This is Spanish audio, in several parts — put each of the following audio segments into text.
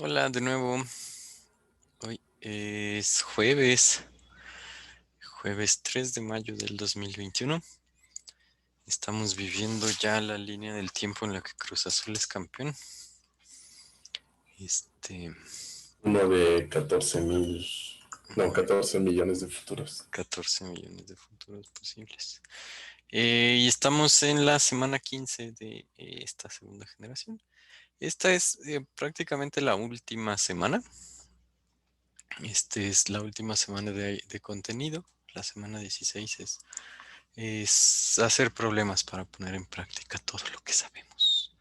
Hola de nuevo. Hoy es jueves 3 de mayo del 2021. Estamos viviendo ya la línea del tiempo en la que Cruz Azul es campeón. Uno de 14 millones de futuros. 14 millones de futuros posibles. Y estamos en la semana 15 de esta segunda generación. Esta es prácticamente la última semana. Es la última semana de contenido. La semana 16 es hacer problemas para poner en práctica todo lo que sabemos.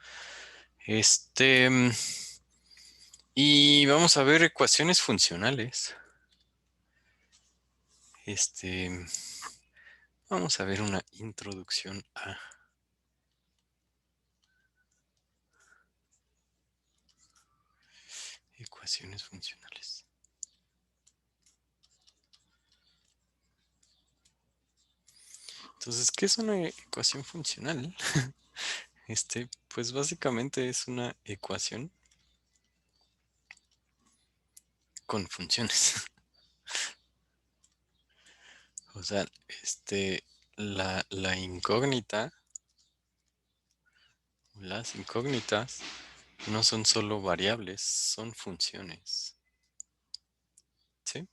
Y vamos a ver ecuaciones funcionales. Vamos a ver una introducción a ecuaciones funcionales. Entonces, ¿qué es una ecuación funcional? Pues básicamente es una ecuación con funciones. O sea, la incógnita, las incógnitas no son solo variables, son funciones. ¿Sí?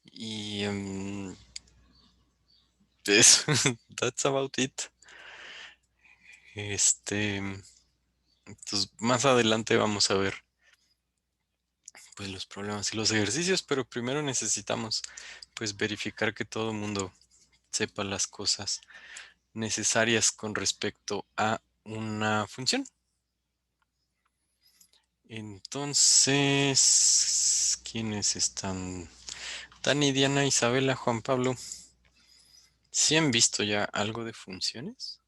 Y that's about it. Entonces, más adelante vamos a ver pues los problemas y los ejercicios, pero primero necesitamos pues verificar que todo el mundo sepa las cosas necesarias con respecto a una función. Entonces, ¿quiénes están? Dani, Diana, Isabela, Juan Pablo. ¿Sí han visto ya algo de funciones?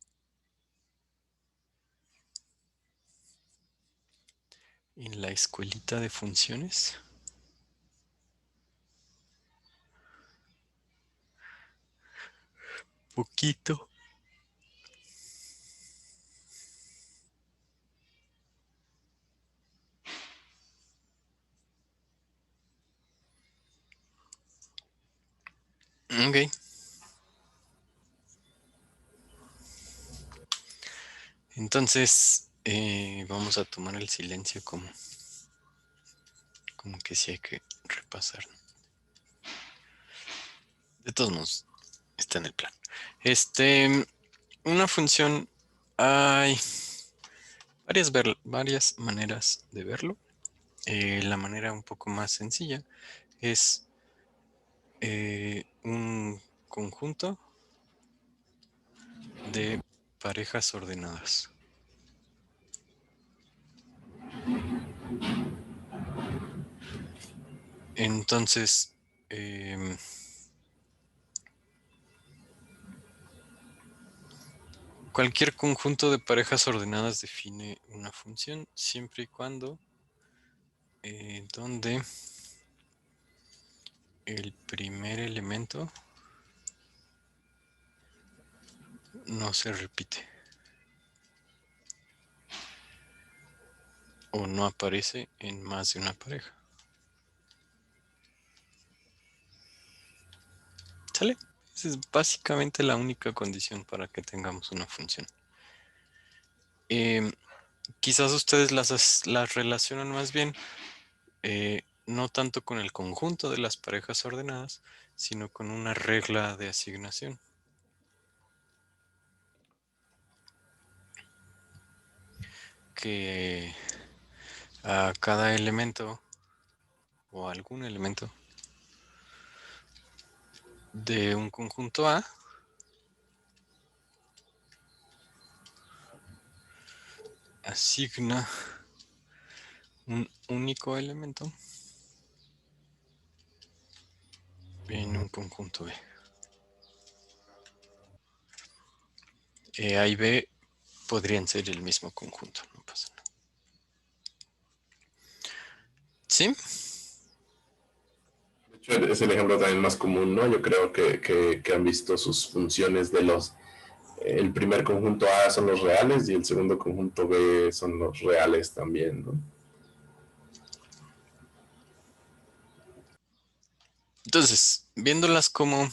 En la escuelita de funciones. Poquito. Ok. Entonces, vamos a tomar el silencio como que sí hay que repasar. De todos modos, está en el plan. Una función, hay varias maneras de verlo. La manera un poco más sencilla es un conjunto de parejas ordenadas. Entonces, cualquier conjunto de parejas ordenadas define una función siempre y cuando donde el primer elemento no se repite o no aparece en más de una pareja. ¿Sale? Esa es básicamente la única condición para que tengamos una función. Quizás ustedes las relacionan más bien no tanto con el conjunto de las parejas ordenadas, sino con una regla de asignación. Que a cada elemento o algún elemento de un conjunto A asigna un único elemento en un conjunto B. A y B podrían ser el mismo conjunto, no pasa nada. ¿Sí? De hecho, es el ejemplo también más común, ¿no? Yo creo que han visto sus funciones de los... El primer conjunto A son los reales y el segundo conjunto B son los reales también, ¿no? Entonces, viéndolas como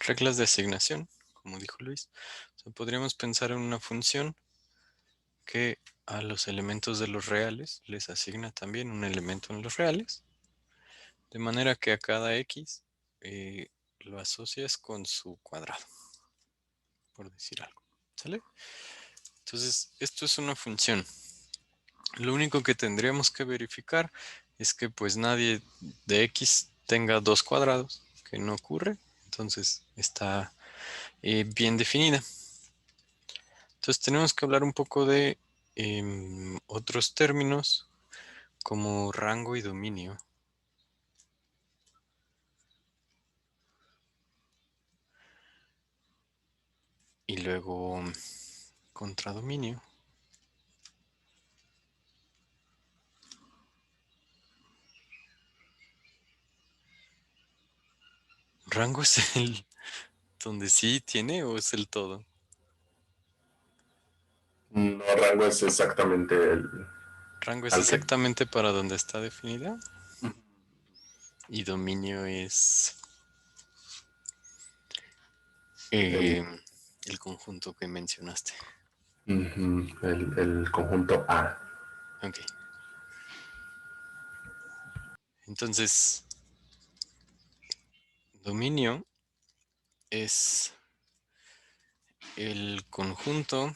reglas de asignación, como dijo Luis, o sea, podríamos pensar en una función que a los elementos de los reales les asigna también un elemento en los reales, de manera que a cada x lo asocias con su cuadrado, por decir algo. ¿Sale? Entonces, esto es una función. Lo único que tendríamos que verificar es que pues nadie de x tenga dos cuadrados, que no ocurre. Entonces está bien definida. Entonces tenemos que hablar un poco de otros términos como rango y dominio. Y luego contradominio. ¿Rango es el donde sí tiene o es el todo? No, rango es exactamente el Rango es al que... exactamente para donde está definida. Y dominio es El, eh, el conjunto que mencionaste. el conjunto A. Ok. Entonces, dominio es el conjunto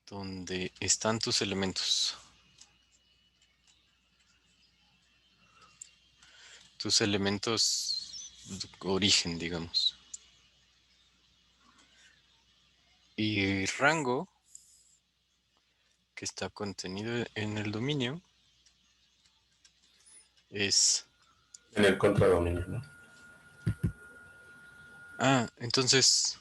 donde están tus elementos. Tus elementos de origen, digamos. Y rango, que está contenido en el dominio, es... En el contradominio, ¿no? Ah, entonces...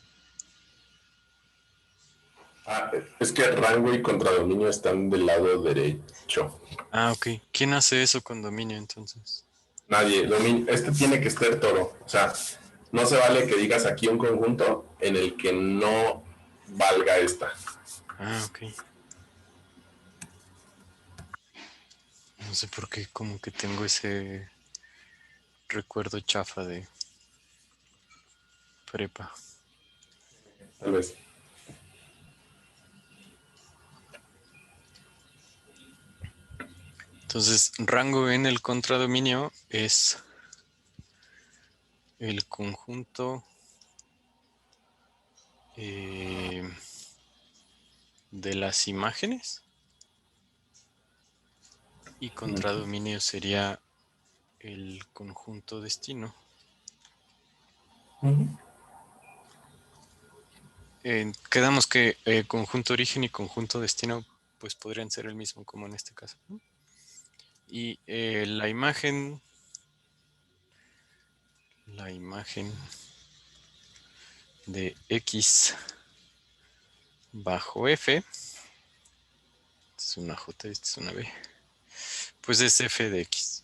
Ah, es que rango y contradominio están del lado derecho. Ah, ok. ¿Quién hace eso con dominio entonces? Nadie, este tiene que estar todo. O sea, no se vale que digas aquí un conjunto en el que no valga esta. Ah, ok. No sé por qué, como que tengo ese recuerdo chafa de prepa. Tal vez. Entonces, rango en el contradominio es el conjunto de las imágenes y contradominio sería el conjunto destino. Quedamos que conjunto origen y conjunto destino pues podrían ser el mismo como en este caso, ¿no? Y la imagen de x bajo f, esta es una j, esta es una b, pues es f de x.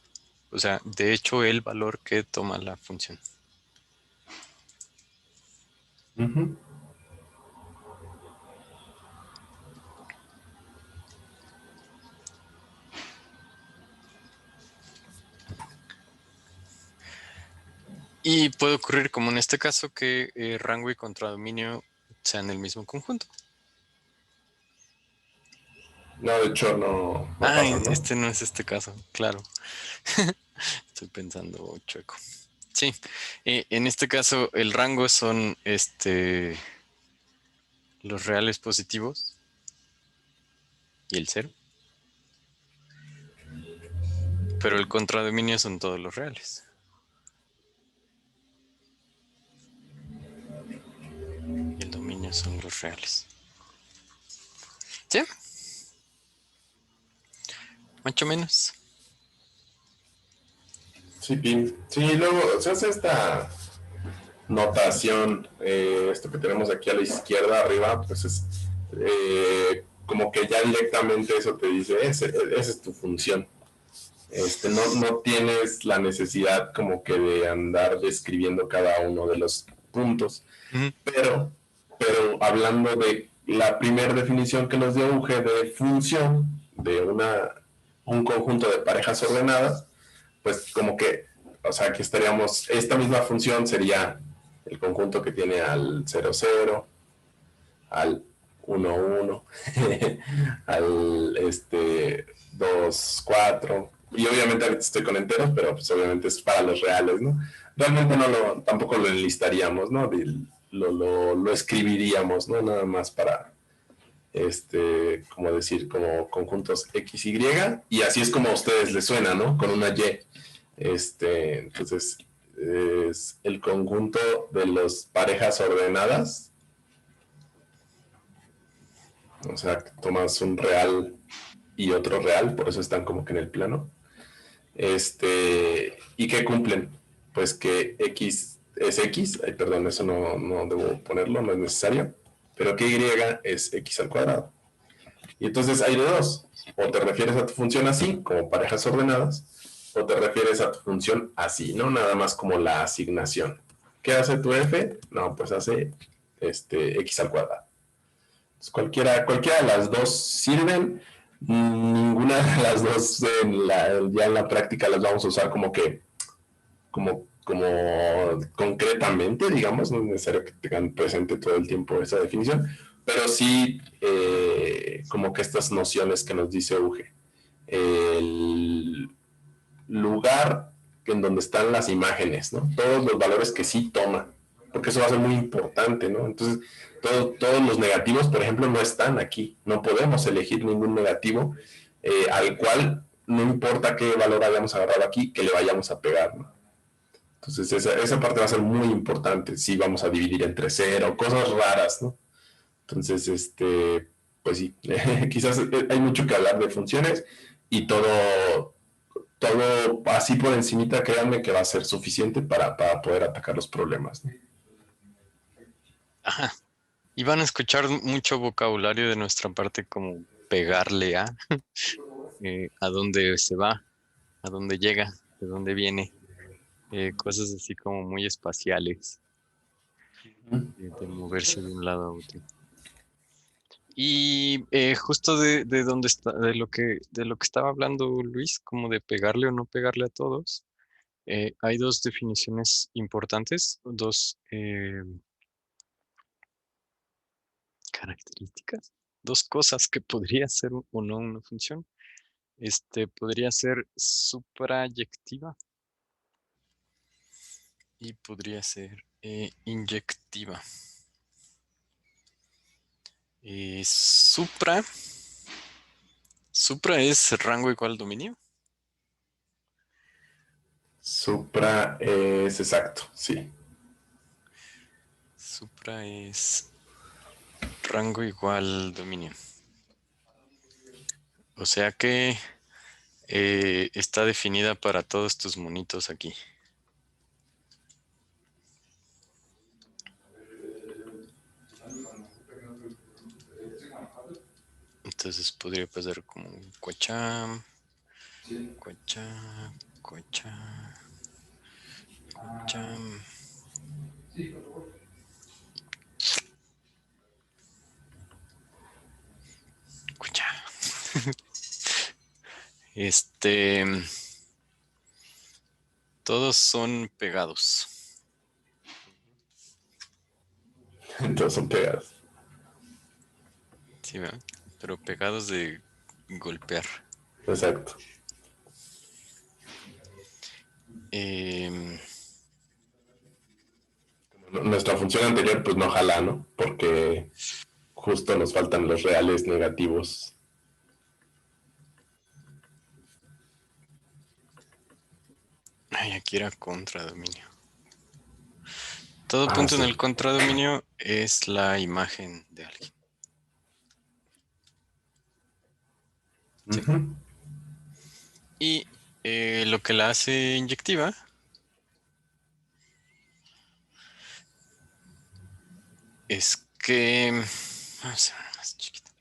O sea, de hecho el valor que toma la función. Y puede ocurrir como en este caso que rango y contradominio sean el mismo conjunto. No, de hecho no Ah, pasa, ¿no? este no es este caso, claro. Estoy pensando chueco. Sí, en este caso el rango son los reales positivos y el cero. Pero el contradominio son todos los reales. Y el dominio son los reales. ¿Sí? Más o menos. Sí, Pim. Sí, luego se hace esta notación, esto que tenemos aquí a la izquierda arriba, pues es como que ya directamente eso te dice, esa es tu función. No tienes la necesidad como que de andar describiendo cada uno de los puntos, Ujú. pero, pero hablando de la primera definición que nos dio Uge de función de un conjunto de parejas ordenadas, pues como que o sea, que estaríamos, esta misma función sería el conjunto que tiene al 00, al 11, al 24, y obviamente ahorita estoy con enteros, pero pues obviamente es para los reales, ¿no? Realmente tampoco lo enlistaríamos, ¿no? Lo escribiríamos, ¿no? Nada más para, como decir, como conjuntos X, y así es como a ustedes les suena, ¿no? Con una Y. Entonces, es el conjunto de las parejas ordenadas. O sea, tomas un real y otro real, por eso están como que en el plano. ¿Y qué cumplen? Pues que X es X, ay, perdón, eso no debo ponerlo, no es necesario, pero que Y es X al cuadrado. Y entonces hay de dos, o te refieres a tu función así, como parejas ordenadas, o te refieres a tu función así, ¿no? Nada más como la asignación. ¿Qué hace tu F? No, pues hace X al cuadrado. Pues cualquiera de las dos sirven, ninguna de las dos ya en la práctica las vamos a usar como concretamente, digamos, no es necesario que tengan presente todo el tiempo esa definición, pero sí como que estas nociones que nos dice Uge. El lugar en donde están las imágenes, ¿no? Todos los valores que sí toma, porque eso va a ser muy importante, ¿no? Entonces, todos los negativos, por ejemplo, no están aquí. No podemos elegir ningún negativo al cual no importa qué valor hayamos agarrado aquí, que le vayamos a pegar, ¿no? Entonces, esa parte va a ser muy importante. Si vamos a dividir entre cero, cosas raras, ¿no? Entonces, pues sí, quizás hay mucho que hablar de funciones y todo así por encimita, créanme que va a ser suficiente para poder atacar los problemas, ¿no? Ajá. Y van a escuchar mucho vocabulario de nuestra parte como pegarle a dónde se va, a dónde llega, de dónde viene, cosas así como muy espaciales, de moverse de un lado a otro. Y justo de donde está, de lo que estaba hablando Luis, como de pegarle o no pegarle a todos, hay dos definiciones importantes, dos características, dos cosas que podría ser o no una función. Podría ser suprayectiva y podría ser inyectiva. Supra es rango igual dominio. Supra es exacto, sí. Supra es rango igual dominio. O sea que está definida para todos tus monitos aquí. Entonces podría pasar como cuachá, cuachá, cuachá, cuachá. Cuachá. Todos son pegados. Entonces son pegadas. Sí, ¿verdad? Pero pegados de golpear. Exacto. Em, Nuestra función anterior pues no jala, ¿no? Porque justo nos faltan los reales negativos. Ay, aquí era contradominio. Todo Ah, punto en sí. el contradominio es la imagen de alguien. ¿Sí? Ujú. Y lo que la hace inyectiva es que... Vamos a ver más chiquito.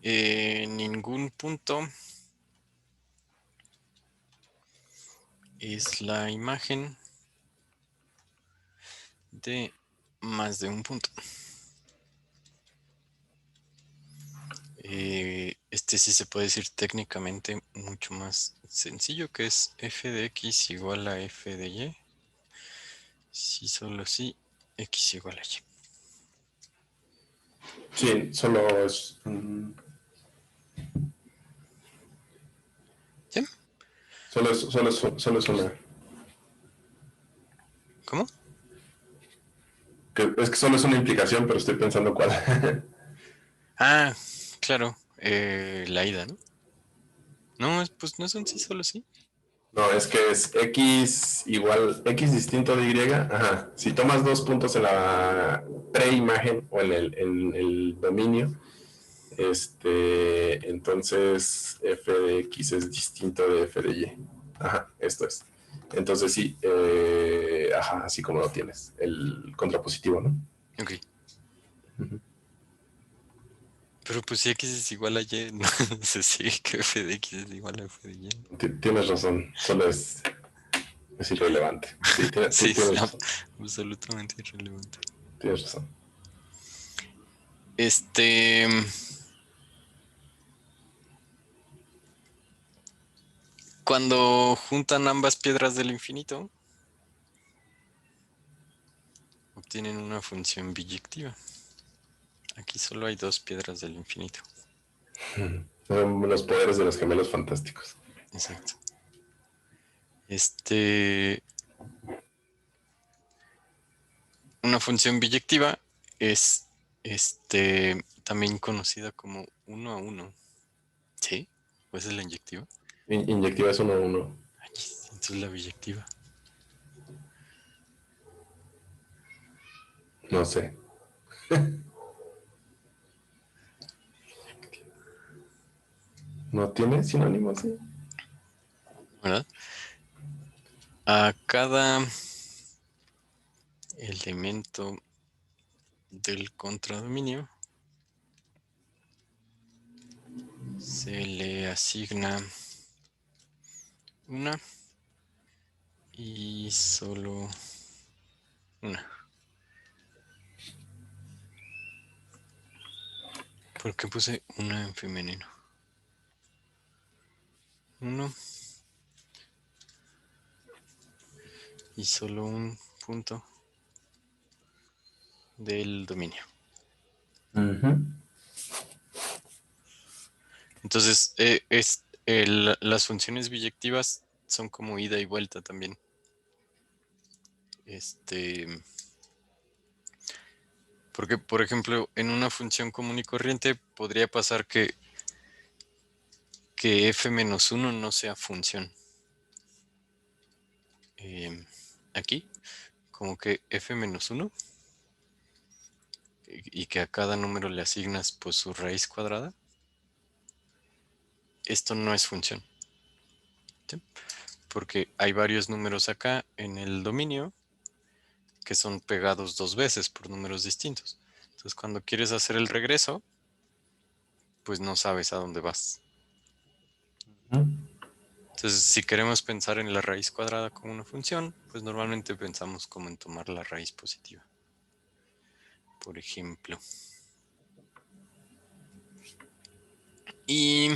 Ningún punto es la imagen de más de un punto. Este sí se puede decir técnicamente mucho más sencillo, que es f de x igual a f de y. Si solo si x igual a y. Sí, solo es... ¿Sí? Solo es una. ¿Cómo? Es que solo es una implicación, pero estoy pensando cuál. Ah, claro. La ida, ¿no? No, pues no es un sí, solo sí. No, es que es x igual, x distinto de y. Ajá. Si tomas 2 puntos en la preimagen o en el dominio, entonces f de x es distinto de f de y. Ajá, esto es. Entonces sí, ajá, así como lo tienes, el contrapositivo, ¿no? Ok. Ujú. Pero pues si x es igual a y, no sé si que f de x es igual a f de y. Tienes razón, solo es irrelevante. Sí, Sí, tú es tienes razón, absolutamente irrelevante. tienes razón. Este, cuando juntan ambas piedras del infinito, obtienen una función biyectiva. Aquí solo hay dos piedras del infinito. Los poderes de los gemelos fantásticos. Exacto. Este, una función biyectiva es también conocida como 1 a 1. ¿Sí? ¿O esa es la inyectiva? Inyectiva es 1-1. Ay, entonces la biyectiva. No sé. ¿No tiene sinónimo así? ¿Verdad? A cada elemento del contradominio se le asigna una y solo una. ¿Por qué puse una en femenino? Uno y solo un punto del dominio. Ujú. Entonces, las funciones biyectivas son como ida y vuelta también. Porque, por ejemplo, en una función común y corriente podría pasar que f-1 no sea función. Aquí, como que f-1 y que a cada número le asignas pues su raíz cuadrada. Esto no es función, ¿sí? Porque hay varios números acá en el dominio que son pegados dos veces por números distintos. Entonces, cuando quieres hacer el regreso, pues no sabes a dónde vas. Entonces, si queremos pensar en la raíz cuadrada como una función, pues normalmente pensamos como en tomar la raíz positiva. Por ejemplo. Y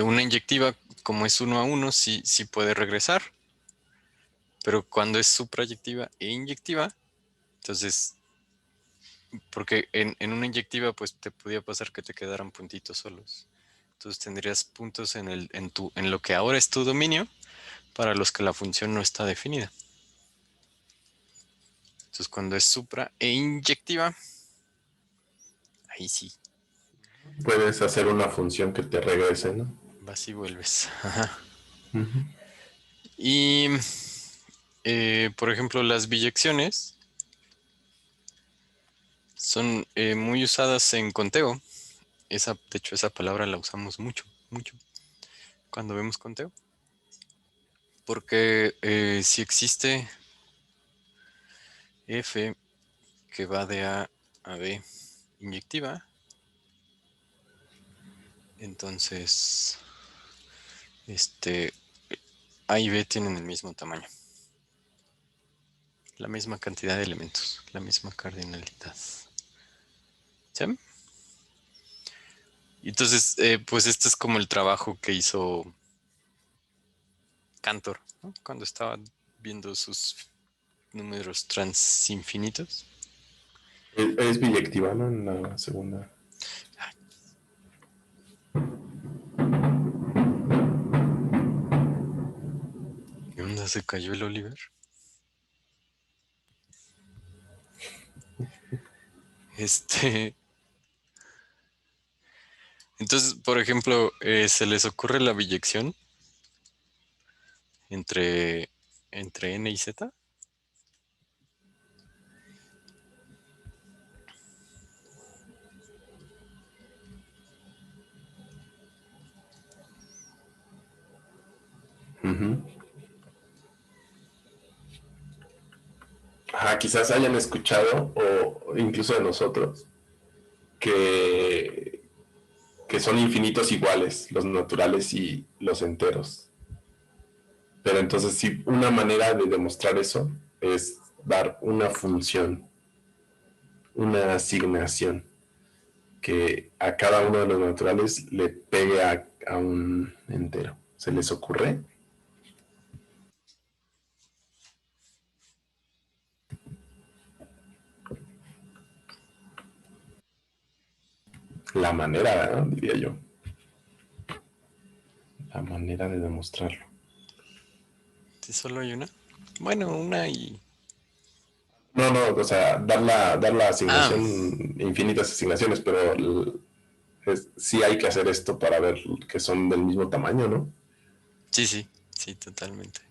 una inyectiva, como es 1 a 1, sí puede regresar. Pero cuando es suprayectiva e inyectiva, entonces, porque en una inyectiva, pues te podía pasar que te quedaran puntitos solos. Entonces tendrías puntos en lo que ahora es tu dominio, para los que la función no está definida. Entonces, cuando es supra e inyectiva, ahí sí, Puedes hacer una función que te regrese, ¿no? vas y vuelves. Ajá. Ujú. Y, por ejemplo, las biyecciones son muy usadas en conteo. De hecho, esa palabra la usamos mucho, mucho cuando vemos conteo. Porque si existe f que va de A a B inyectiva, entonces A y B tienen el mismo tamaño. La misma cantidad de elementos, la misma cardinalidad. ¿Sí? Y entonces, pues este es como el trabajo que hizo Cantor, ¿no? Cuando estaba viendo sus números transinfinitos. Es biyectiva, ¿no? En la segunda. ¿Qué onda? ¿Se cayó el Oliver? Este, entonces, por ejemplo, ¿se les ocurre la biyección entre, entre n y z? Ujú. Ajá, quizás hayan escuchado, o incluso de nosotros, que, que son infinitos iguales, los naturales y los enteros. Pero entonces sí, una manera de demostrar eso es dar una función, una asignación, que a cada uno de los naturales le pegue a un entero. ¿Se les ocurre? La manera, ¿no? Diría yo. La manera de demostrarlo. Si solo hay una. Bueno, una y... No, no, o sea, dar la Ah, asignación, infinitas asignaciones, pero sí hay que hacer esto para ver que son del mismo tamaño, ¿no? sí, sí, sí, totalmente.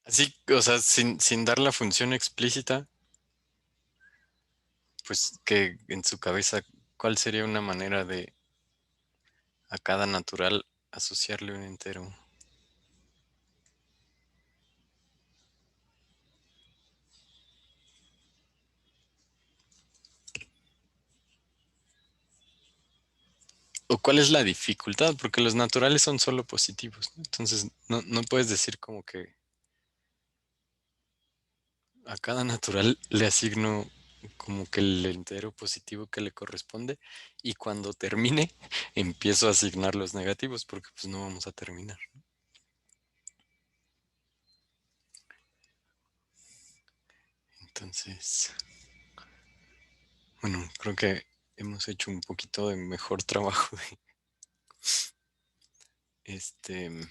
Así, o sea, sin dar la función explícita, pues que en su cabeza, ¿cuál sería una manera de a cada natural asociarle un entero? ¿O cuál es la dificultad? Porque los naturales son solo positivos, ¿no? Entonces, no puedes decir como que a cada natural le asigno como que el entero positivo que le corresponde y cuando termine empiezo a asignar los negativos porque pues no vamos a terminar. Entonces, bueno, creo que hemos hecho un poquito de mejor trabajo de este.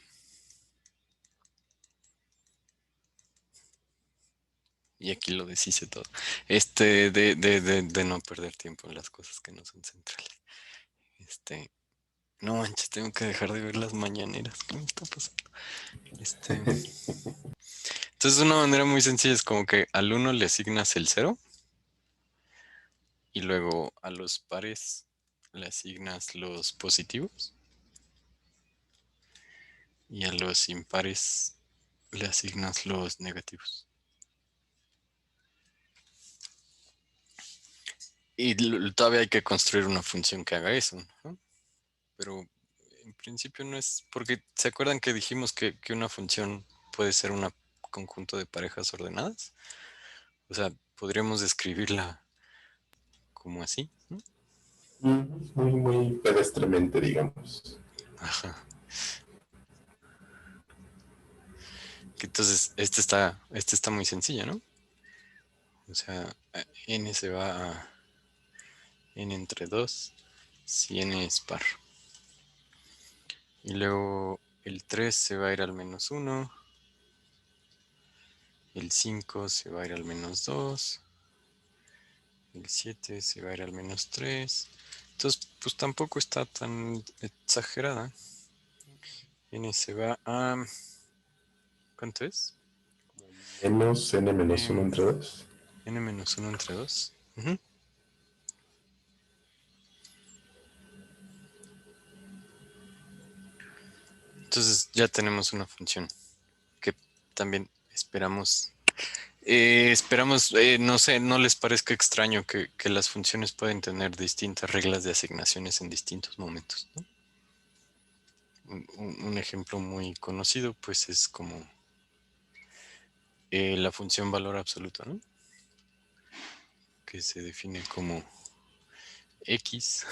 Y aquí lo deshice todo. De no perder tiempo en las cosas que no son centrales. Este, no manches, tengo que dejar de ver las mañaneras. ¿Qué me está pasando? Entonces una manera muy sencilla es como que al uno le asignas el cero y luego a los pares le asignas los positivos y a los impares le asignas los negativos. Y todavía hay que construir una función que haga eso, ¿no? Pero en principio no es, porque ¿se acuerdan que dijimos que una función puede ser un conjunto de parejas ordenadas? O sea, podríamos describirla como así, ¿no? Muy, muy pedestremente, digamos. Ajá. Que entonces, este está muy sencillo, ¿no? O sea, n se va a n entre 2 si n es par. Y luego el 3 se va a ir al menos 1. El 5 se va a ir al menos 2. El 7 se va a ir al menos 3. Entonces, pues tampoco está tan exagerada. N se va a... ¿Cuánto es? Menos n menos 1 N, entre 2. n menos 1 entre 2. Ujú. Entonces ya tenemos una función que también esperamos. No sé, no les parezca extraño que las funciones pueden tener distintas reglas de asignaciones en distintos momentos, ¿no? Un ejemplo muy conocido, pues es como la función valor absoluto, ¿no? Que se define como x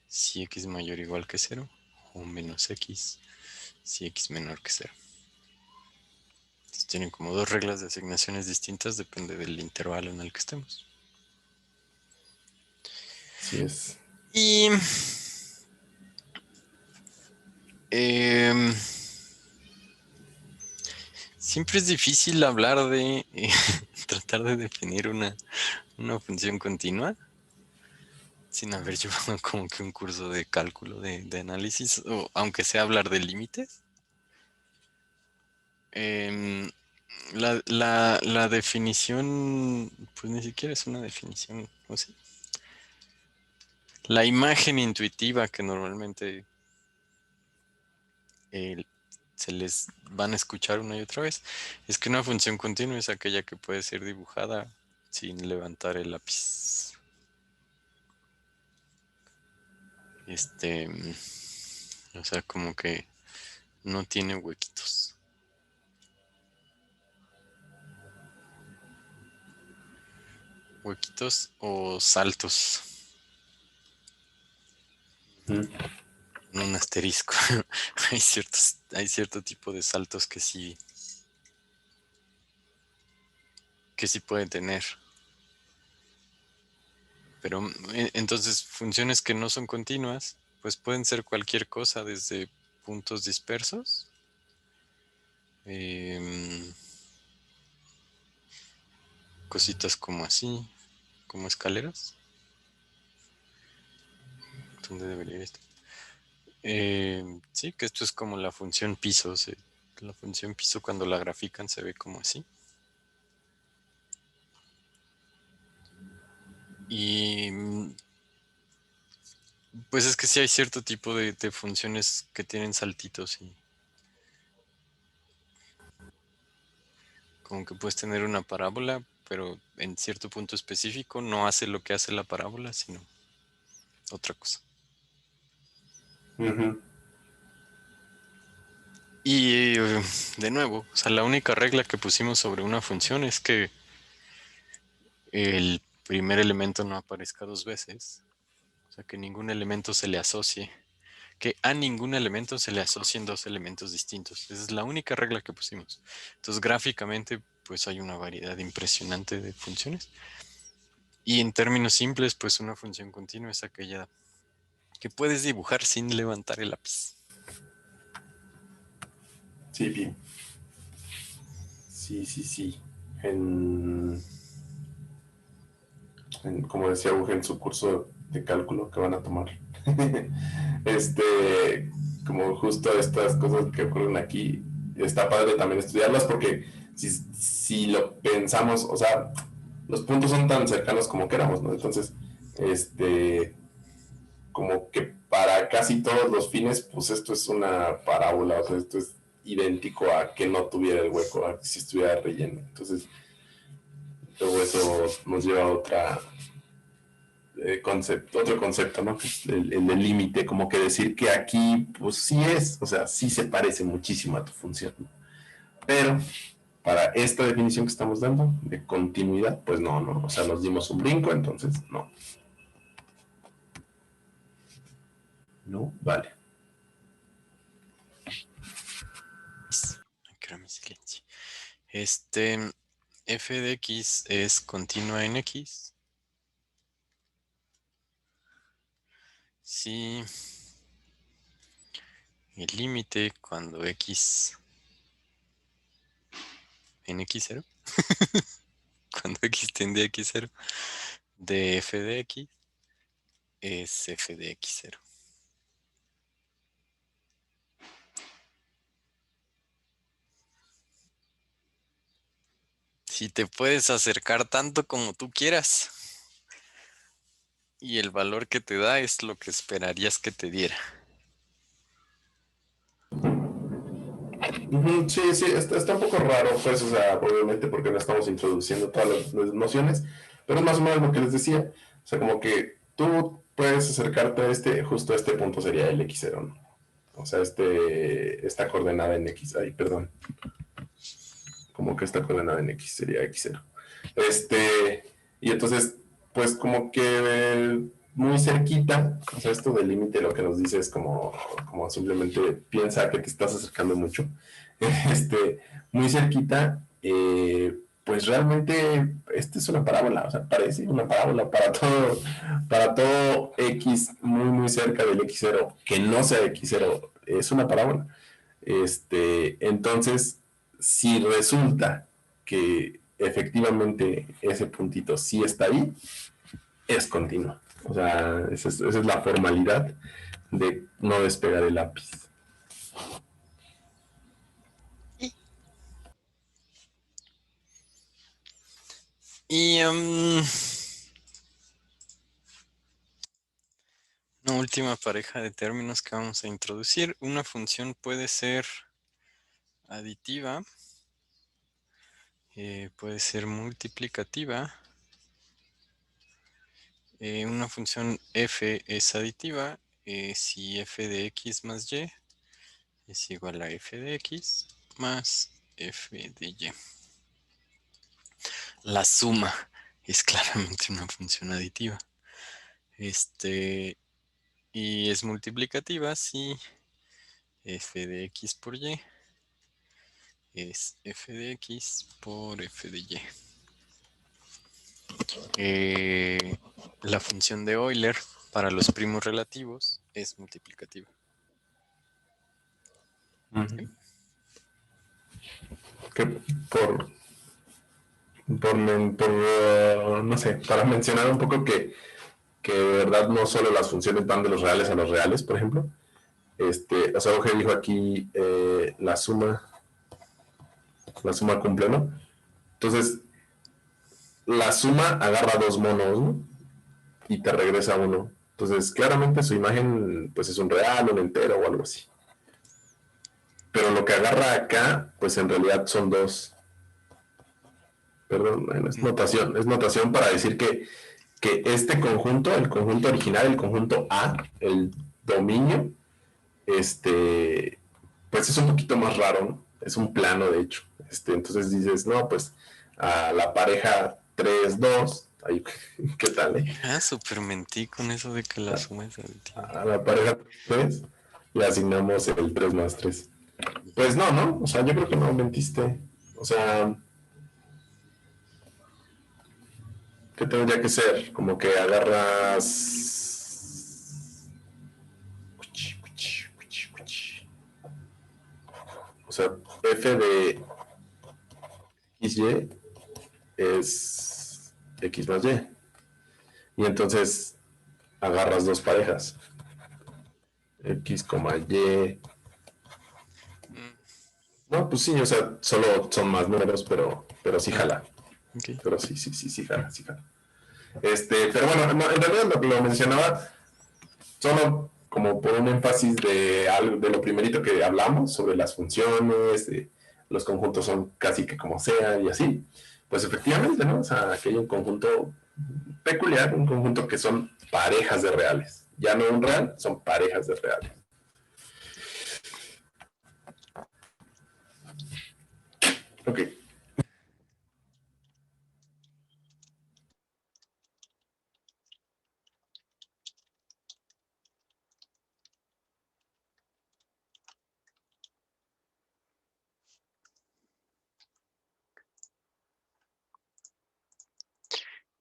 si x mayor o igual que 0 o menos x si x menor que 0. Entonces tienen como dos reglas de asignaciones distintas, depende del intervalo en el que estemos. Así es. Y em, siempre es difícil hablar de tratar de definir una función continua sin haber llevado como que un curso de cálculo de análisis, o aunque sea hablar de límites. Em, la definición, pues ni siquiera es una definición, ¿o sí? La imagen intuitiva que normalmente eh, se les van a escuchar una y otra vez es que una función continua es aquella que puede ser dibujada sin levantar el lápiz. O sea, como que no tiene huequitos. Huequitos o saltos. Ujú. Un asterisco. Hay cierto tipo de saltos que sí pueden tener. Pero entonces funciones que no son continuas, pues pueden ser cualquier cosa desde puntos dispersos. em, Cositas como así, como escaleras. ¿Dónde debería estar? Sí, que esto es como la función piso. La función piso cuando la grafican se ve como así. Y pues es que sí hay cierto tipo de funciones que tienen saltitos y como que puedes tener una parábola, pero en cierto punto específico no hace lo que hace la parábola, sino otra cosa. Ujú. Y de nuevo, o sea, la única regla que pusimos sobre una función es que el primer elemento no aparezca dos veces. O sea, que ningún elemento se le asocie, que a ningún elemento se le asocien dos elementos distintos. Esa es la única regla que pusimos. Entonces, gráficamente, pues hay una variedad impresionante de funciones. Y en términos simples, pues una función continua es aquella que puedes dibujar sin levantar el lápiz. Sí, sí, sí, sí. En, como decía Uge en su curso de cálculo que van a tomar. este, como justo estas cosas que ocurren aquí, está padre también estudiarlas porque si lo pensamos, o sea, los puntos son tan cercanos como queramos, ¿no? Entonces, este, como que para casi todos los fines, pues esto es una parábola, o sea, esto es idéntico a que no tuviera el hueco, a que si estuviera relleno. Entonces, todo eso nos lleva a otro concepto, ¿no? Que es el del límite, como que decir que aquí, pues sí es, o sea, sí se parece muchísimo a tu función, ¿no? Pero para esta definición que estamos dando de continuidad, pues no, no, o sea, nos dimos un brinco, entonces no, no, vale. Ay, que era mi silencio. F de X es continua en X. Si el límite cuando X en X0, cuando X tiende a X0, de F de X es F de X0. Si te puedes acercar tanto como tú quieras y el valor que te da es lo que esperarías que te diera. Ujú, sí, sí, está un poco raro, pues, o sea, obviamente porque no estamos introduciendo todas las nociones, pero es más o menos lo que les decía. O sea, como que tú puedes acercarte a justo a este punto sería el x0, ¿no? O sea, esta coordenada en x, ay, perdón, como que esta coordenada en x sería x0. Y entonces, pues como que muy cerquita, o sea, esto del límite lo que nos dice es como simplemente piensa que te estás acercando mucho. Muy cerquita, pues realmente esta es una parábola, o sea, parece una parábola para todo x muy, muy cerca del x0, que no sea x0, es una parábola. Entonces, si resulta que efectivamente ese puntito sí está ahí, es continuo. O sea, esa es la formalidad de no despegar el lápiz. Y una última pareja de términos que vamos a introducir. Una función puede ser aditiva, puede ser multiplicativa. Una función f es aditiva si f de x más y es igual a f de x más f de y. La suma es claramente una función aditiva. Y es multiplicativa si f de x por y es f de x por f de y. La función de Euler para los primos relativos es multiplicativa. Uh -huh. ¿Sí? Que por, no sé, para mencionar un poco que de verdad no solo las funciones van de los reales a los reales, por ejemplo. O sea, Jorge dijo aquí la suma cumple, ¿no? Entonces, la suma agarra dos monos, ¿no? Y te regresa uno. Entonces, claramente su imagen pues es un real, un entero o algo así. Pero lo que agarra acá, pues en realidad son dos. Perdón, bueno, es notación para decir que este conjunto, el conjunto original, el conjunto A, el dominio, este, pues es un poquito más raro, ¿no? Es un plano, de hecho. Entonces dices, no, pues a la pareja 3 2 ahí, ¿qué tal, eh? Súper mentí con eso de que la suma es aditiva. A la pareja 3 le asignamos el 3 más 3. Pues no, ¿no? O sea, yo creo que no mentiste. O sea, ¿qué tendría que ser? Como que agarras. O sea, f de xy es x más y. Y entonces agarras dos parejas. X, y. Mm, No, pues sí, o sea, solo son más números, pero sí ah, jala. ok. Pero sí jala, sí jala. Pero bueno, no, en realidad lo mencionaba solo como por un énfasis de lo primerito que hablamos sobre las funciones, los conjuntos son casi que como sea y así. Pues efectivamente, ¿no? O sea, aquí hay un conjunto peculiar, un conjunto que son parejas de reales. Ya no un real, son parejas de reales. Ok.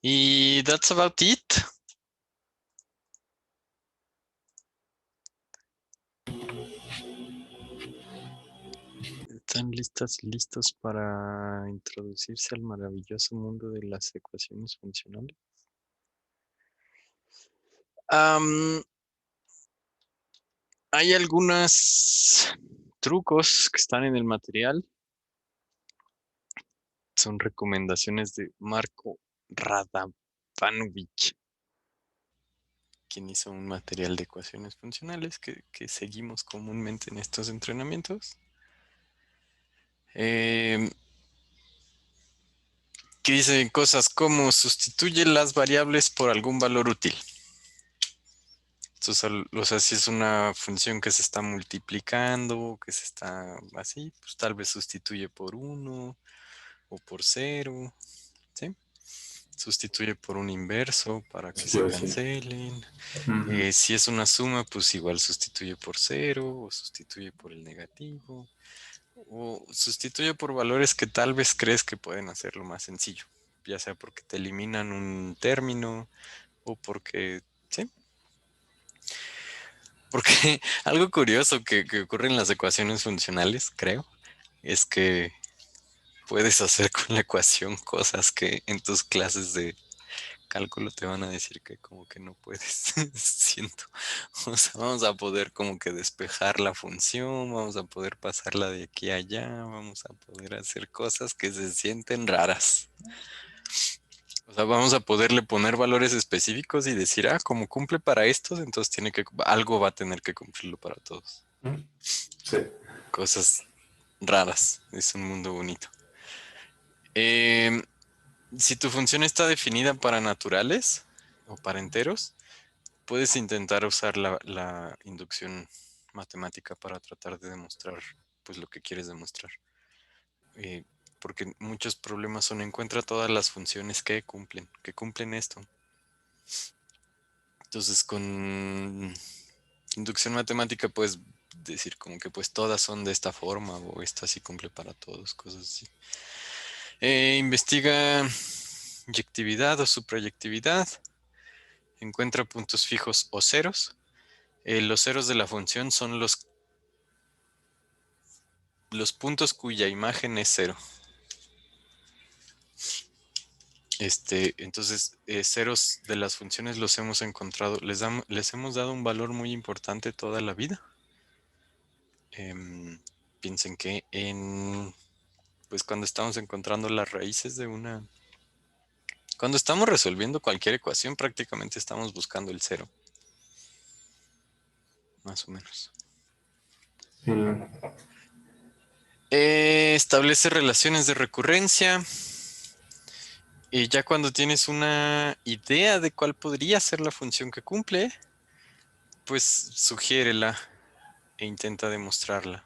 Y that's about it. ¿Están listos para introducirse al maravilloso mundo de las ecuaciones funcionales? Am, Hay algunos trucos que están en el material. Son recomendaciones de Marco Radavanovich, quien hizo un material de ecuaciones funcionales que seguimos comúnmente en estos entrenamientos. Eh, que dice cosas como sustituye las variables por algún valor útil. Entonces, o sea, si es una función que se está multiplicando, que se está así, pues tal vez sustituye por 1 o por 0, ¿sí? Sustituye por un inverso para que Eso te se iba a decir. cancelen. Ujú. Si es una suma, pues igual sustituye por 0 o sustituye por el negativo. O sustituye por valores que tal vez crees que pueden hacerlo más sencillo. Ya sea porque te eliminan un término o porque, ¿sí? Porque algo curioso que ocurre en las ecuaciones funcionales, creo, es que puedes hacer con la ecuación cosas que en tus clases de cálculo te van a decir que como que no puedes. Siento. O sea, vamos a poder como que despejar la función, vamos a poder pasarla de aquí a allá, vamos a poder hacer cosas que se sienten raras. O sea, vamos a poderle poner valores específicos y decir, ah, como cumple para estos, entonces tiene que, algo va a tener que cumplirlo para todos. Sí. Cosas raras. Es un mundo bonito. Em, si tu función está definida para naturales o para enteros, puedes intentar usar la inducción matemática para tratar de demostrar pues lo que quieres demostrar. Eh, porque muchos problemas son encuentra todas las funciones que cumplen esto. Entonces con inducción matemática puedes decir como que pues todas son de esta forma o esta sí cumple para todos, cosas así. Investiga yectividad o suprayectividad. Encuentra puntos fijos o ceros. Los ceros de la función son los puntos cuya imagen es cero. Entonces, ceros de las funciones los hemos encontrado, les hemos dado un valor muy importante toda la vida. Piensen que pues cuando estamos encontrando las raíces de cuando estamos resolviendo cualquier ecuación, prácticamente estamos buscando el cero, más o menos. Sí. Establece relaciones de recurrencia. Y ya cuando tienes una idea de cuál podría ser la función que cumple, pues sugiérela e intenta demostrarla.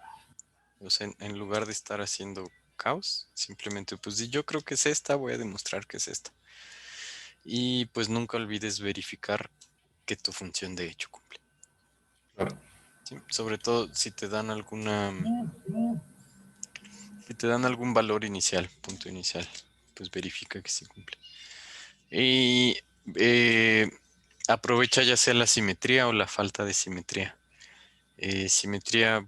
O sea, en lugar de estar haciendo caos, simplemente pues si yo creo que es esta, voy a demostrar que es esta. Y pues nunca olvides verificar que tu función de hecho cumple. Claro. ¿Sí? Sobre todo si te dan algún valor inicial, punto inicial, pues verifica que sí cumple. Y eh, aprovecha ya sea la simetría o la falta de simetría. Simetría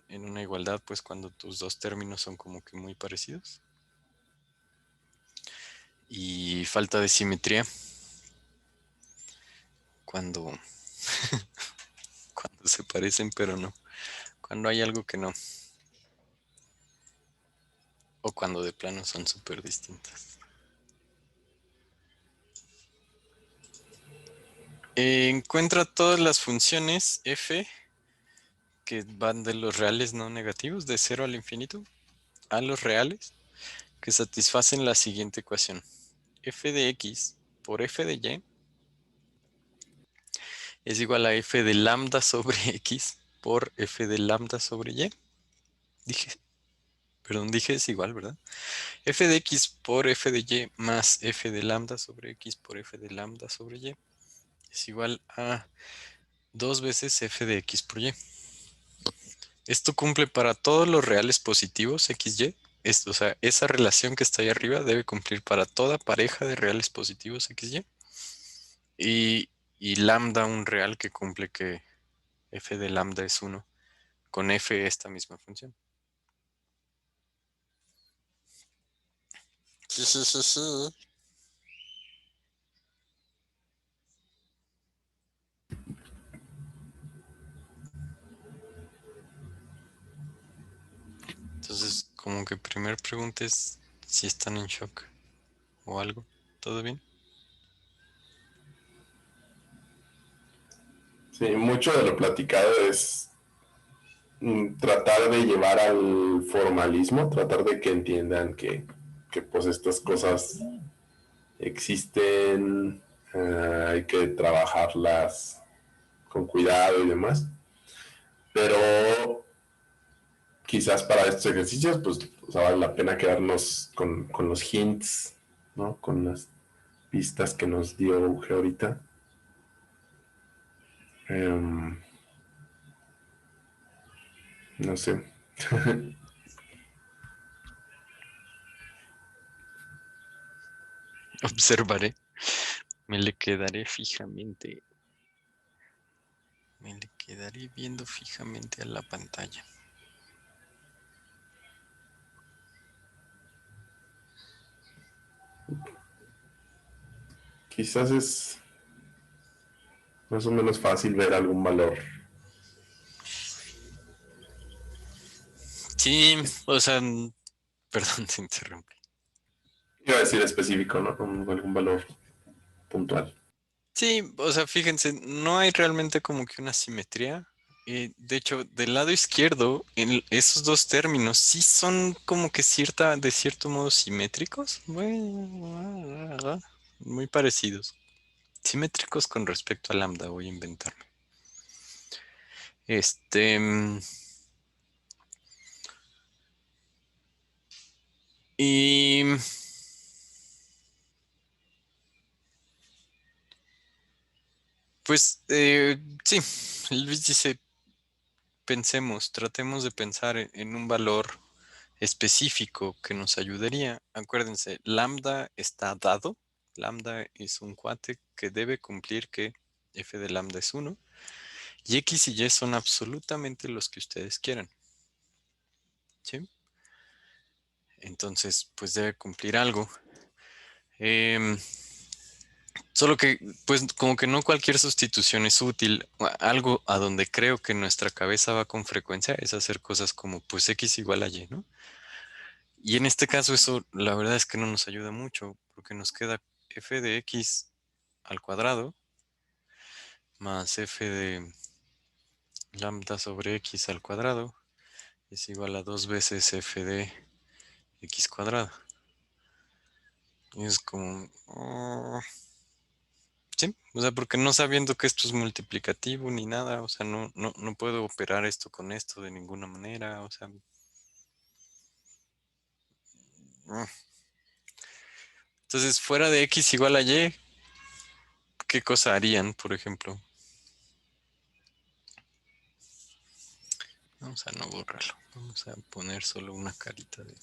en una igualdad, pues cuando tus dos términos son como que muy parecidos. Y falta de simetría cuando, cuando se parecen, pero no. Cuando hay algo que no. O cuando de plano son súper distintas. Encuentra todas las funciones f que van de los reales no negativos, de 0 al infinito, a los reales, que satisfacen la siguiente ecuación. F de x por f de y es igual a f de lambda sobre x por f de lambda sobre y. Dije es igual, ¿verdad? F de x por f de y más f de lambda sobre x por f de lambda sobre y es igual a 2 veces f de x por y. Esto cumple para todos los reales positivos xy. O sea, esa relación que está ahí arriba debe cumplir para toda pareja de reales positivos xy. Y lambda un real que cumple que f de lambda es 1 con f esta misma función. Entonces, como que primer pregunta es si están en shock o algo. ¿Todo bien? Sí, mucho de lo platicado es tratar de llevar al formalismo, tratar de que entiendan que pues estas cosas existen, hay que trabajarlas con cuidado y demás. Pero quizás para estos ejercicios, pues, o sea, vale la pena quedarnos con los hints, ¿no? Con las pistas que nos dio Uge ahorita. No sé. Observaré. Me le quedaré fijamente. Me le quedaré viendo fijamente a la pantalla. Quizás es más o menos fácil ver algún valor. Sí, o sea, perdón, te interrumpí. Iba a decir específico, ¿no? Algún valor puntual. Sí, o sea, fíjense, no hay realmente como que una simetría. De hecho, del lado izquierdo, esos dos términos sí son como que de cierto modo simétricos. Bueno, muy parecidos. Simétricos con respecto a lambda, voy a inventarme. Este. Y pues sí, Luis dice, pensemos, tratemos de pensar en un valor específico que nos ayudaría. Acuérdense, lambda está dado. Lambda es un cuate que debe cumplir que f de lambda es 1. Y x y y son absolutamente los que ustedes quieran. ¿Sí? Entonces, pues debe cumplir algo. Em, Solo que, pues como que no cualquier sustitución es útil. Algo a donde creo que nuestra cabeza va con frecuencia es hacer cosas como pues x igual a y, ¿no? Y en este caso eso la verdad es que no nos ayuda mucho porque nos queda f de x al cuadrado más f de lambda sobre x al cuadrado es igual a 2 veces f de x cuadrado. Y es como... sí, o sea, porque no sabiendo que esto es multiplicativo ni nada, o sea, no puedo operar esto con esto de ninguna manera, o sea... Entonces, fuera de x igual a y, ¿qué cosa harían, por ejemplo? Vamos a no borrarlo. Vamos a poner solo una carita de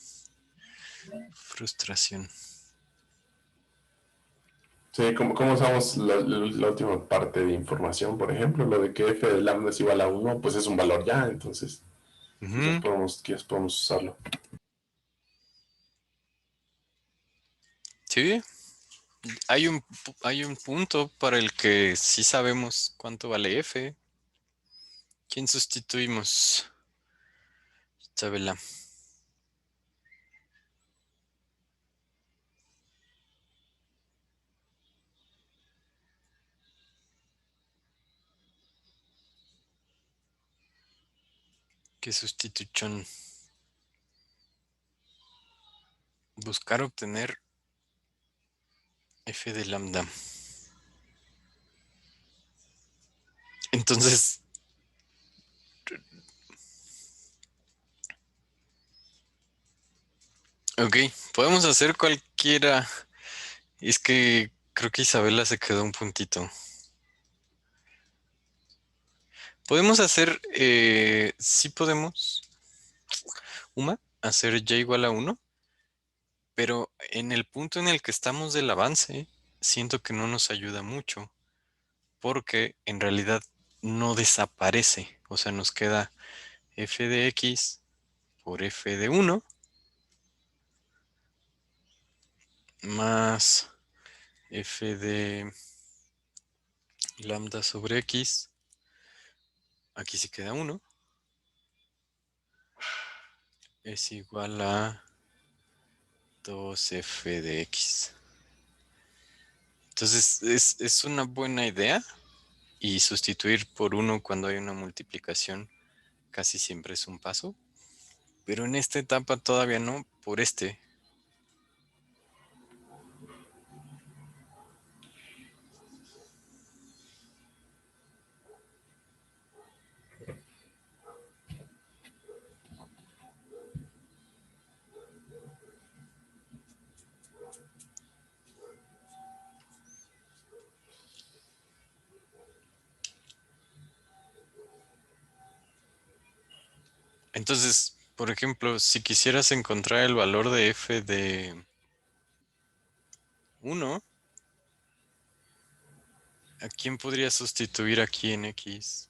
frustración. Sí, ¿cómo usamos la última parte de información? Por ejemplo, lo de que f de lambda es igual a 1, pues es un valor ya, entonces Ujú. quizás podemos usarlo. Sí, hay un punto para el que sí sabemos cuánto vale f. ¿Quién sustituimos? Isabela. ¿Qué sustitución? Buscar obtener f de lambda. Entonces, ok, podemos hacer cualquiera. Es que creo que Isabela se quedó un puntito. Podemos hacer, sí podemos, hacer y igual a 1, pero en el punto en el que estamos del avance, siento que no nos ayuda mucho, porque en realidad no desaparece. O sea, nos queda f de x por f de 1 más f de lambda sobre x. Aquí sí queda 1. Es igual a 2f de x. Entonces es una buena idea y sustituir por 1 cuando hay una multiplicación casi siempre es un paso, pero en esta etapa todavía no, por este. Entonces, por ejemplo, si quisieras encontrar el valor de f de 1, ¿a quién podrías sustituir aquí en x?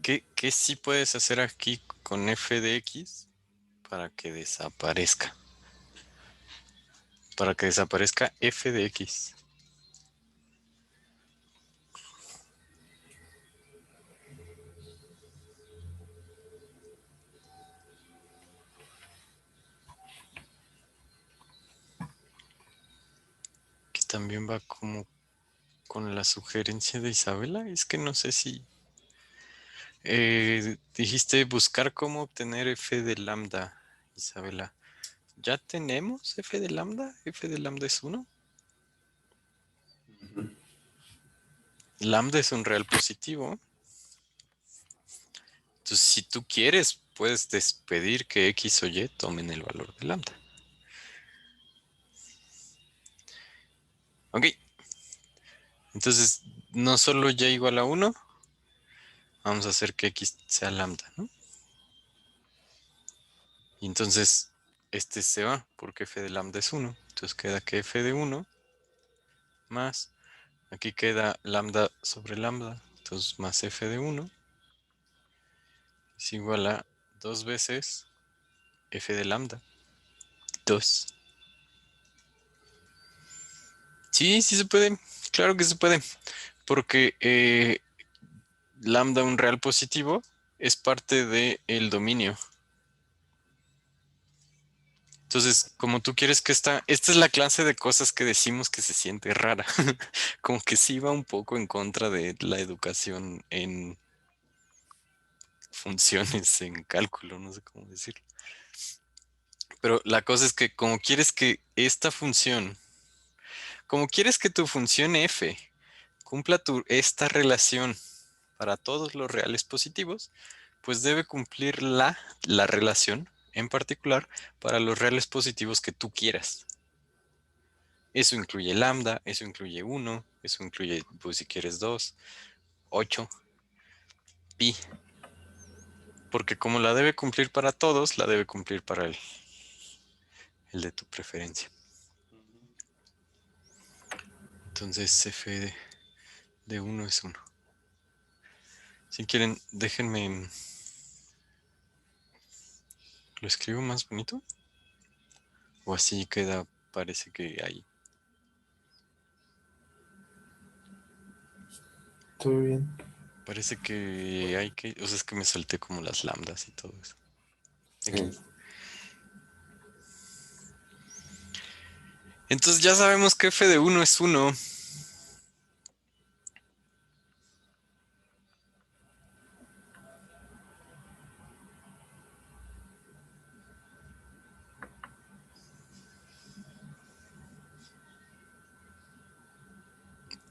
¿Qué sí puedes hacer aquí con f de x para que desaparezca? Para que desaparezca f de x. Que también va como con la sugerencia de Isabela. Es que no sé si... dijiste buscar cómo obtener f de lambda, Isabela. ¿Ya tenemos f de lambda? ¿F de lambda es 1? Lambda es un real positivo. Entonces, si tú quieres, puedes despedir que x o y tomen el valor de lambda. Ok. Entonces, no solo y igual a 1, vamos a hacer que x sea lambda, ¿no? Y entonces, este se va porque f de lambda es 1. Entonces queda que f de 1 más, aquí queda lambda sobre lambda, entonces más f de 1 es igual a 2 veces f de lambda. 2. Sí, sí se puede. Claro que se puede. Porque lambda, un real positivo, es parte del dominio. Entonces, como tú quieres que esta es la clase de cosas que decimos que se siente rara. Como que sí va un poco en contra de la educación en funciones, en cálculo, no sé cómo decirlo. Pero la cosa es que como quieres que esta función, como quieres que tu función f cumpla esta relación para todos los reales positivos, pues debe cumplir la relación en particular para los reales positivos que tú quieras. Eso incluye lambda, eso incluye 1, eso incluye, pues si quieres 2, 8, pi. Porque como la debe cumplir para todos, la debe cumplir para el de tu preferencia. Entonces f de 1 es 1. Si quieren, déjenme... ¿Lo escribo más bonito? O así queda, parece que hay. Todo bien. Parece que hay que... O sea, es que me salté como las lambdas y todo eso. Aquí. Entonces ya sabemos que f de 1 es 1.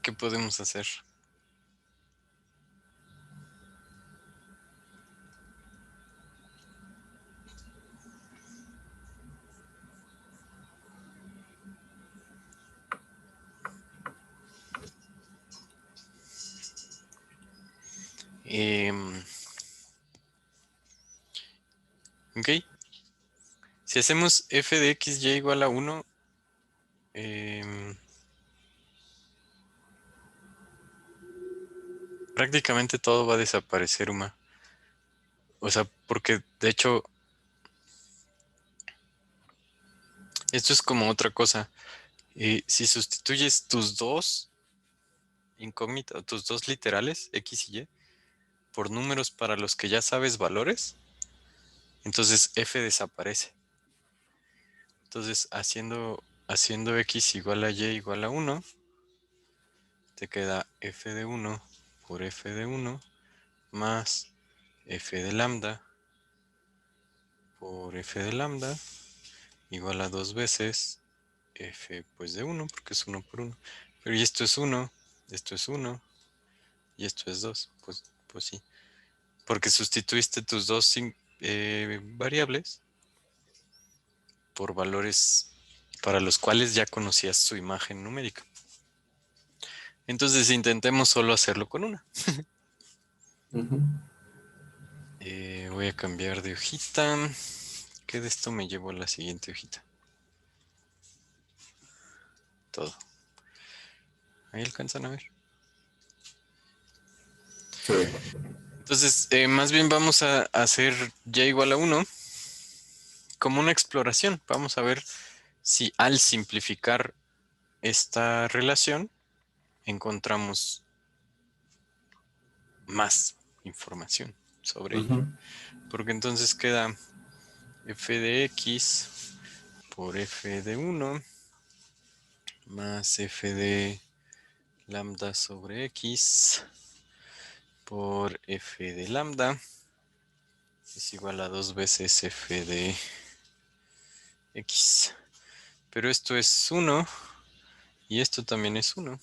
¿Qué podemos hacer? Ok. Si hacemos f de x y igual a 1, prácticamente todo va a desaparecer, Uma. O sea, porque de hecho, esto es como otra cosa. Si sustituyes tus dos incógnitas, tus dos literales, x y y, por números para los que ya sabes valores, entonces f desaparece. Entonces, haciendo x igual a y igual a 1, te queda f de 1 por f de 1 más f de lambda por f de lambda igual a 2 veces f pues de 1, porque es 1 por 1. Pero y esto es 1 y esto es 2. Pues sí. Porque sustituiste tus dos variables por valores para los cuales ya conocías su imagen numérica. Entonces intentemos solo hacerlo con una. Voy a cambiar de hojita. ¿Qué de esto me llevo a la siguiente hojita? Todo. Ahí alcanzan a ver. Sí. Entonces, más bien vamos a hacer y igual a 1 como una exploración. Vamos a ver si al simplificar esta relación encontramos más información sobre ella. Porque entonces queda f de x por f de 1 más f de lambda sobre x por f de lambda es igual a 2 veces f de x. Pero esto es 1 y esto también es 1.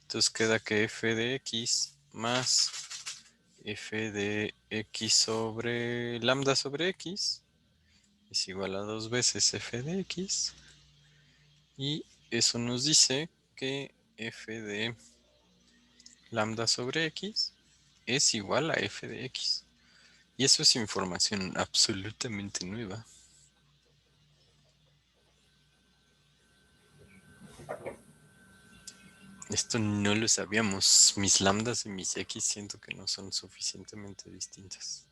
Entonces queda que f de x más f de x sobre lambda sobre x es igual a 2 veces f de x. Y eso nos dice que f de lambda sobre x es igual a f de x. Y eso es información absolutamente nueva. Esto no lo sabíamos. Mis lambdas y mis x siento que no son suficientemente distintas.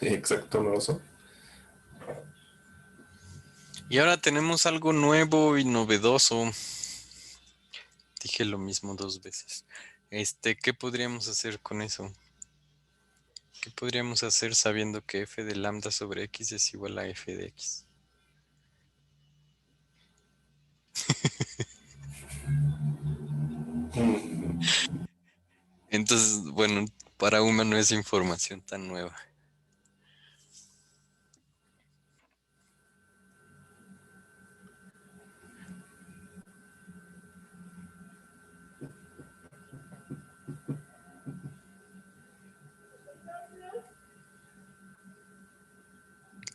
Exacto, no lo sé. Y ahora tenemos algo nuevo y novedoso. Dije lo mismo 2 veces. ¿Qué podríamos hacer con eso? ¿Qué podríamos hacer sabiendo que f de lambda sobre x es igual a f de x? Entonces, bueno, para Uma no es información tan nueva.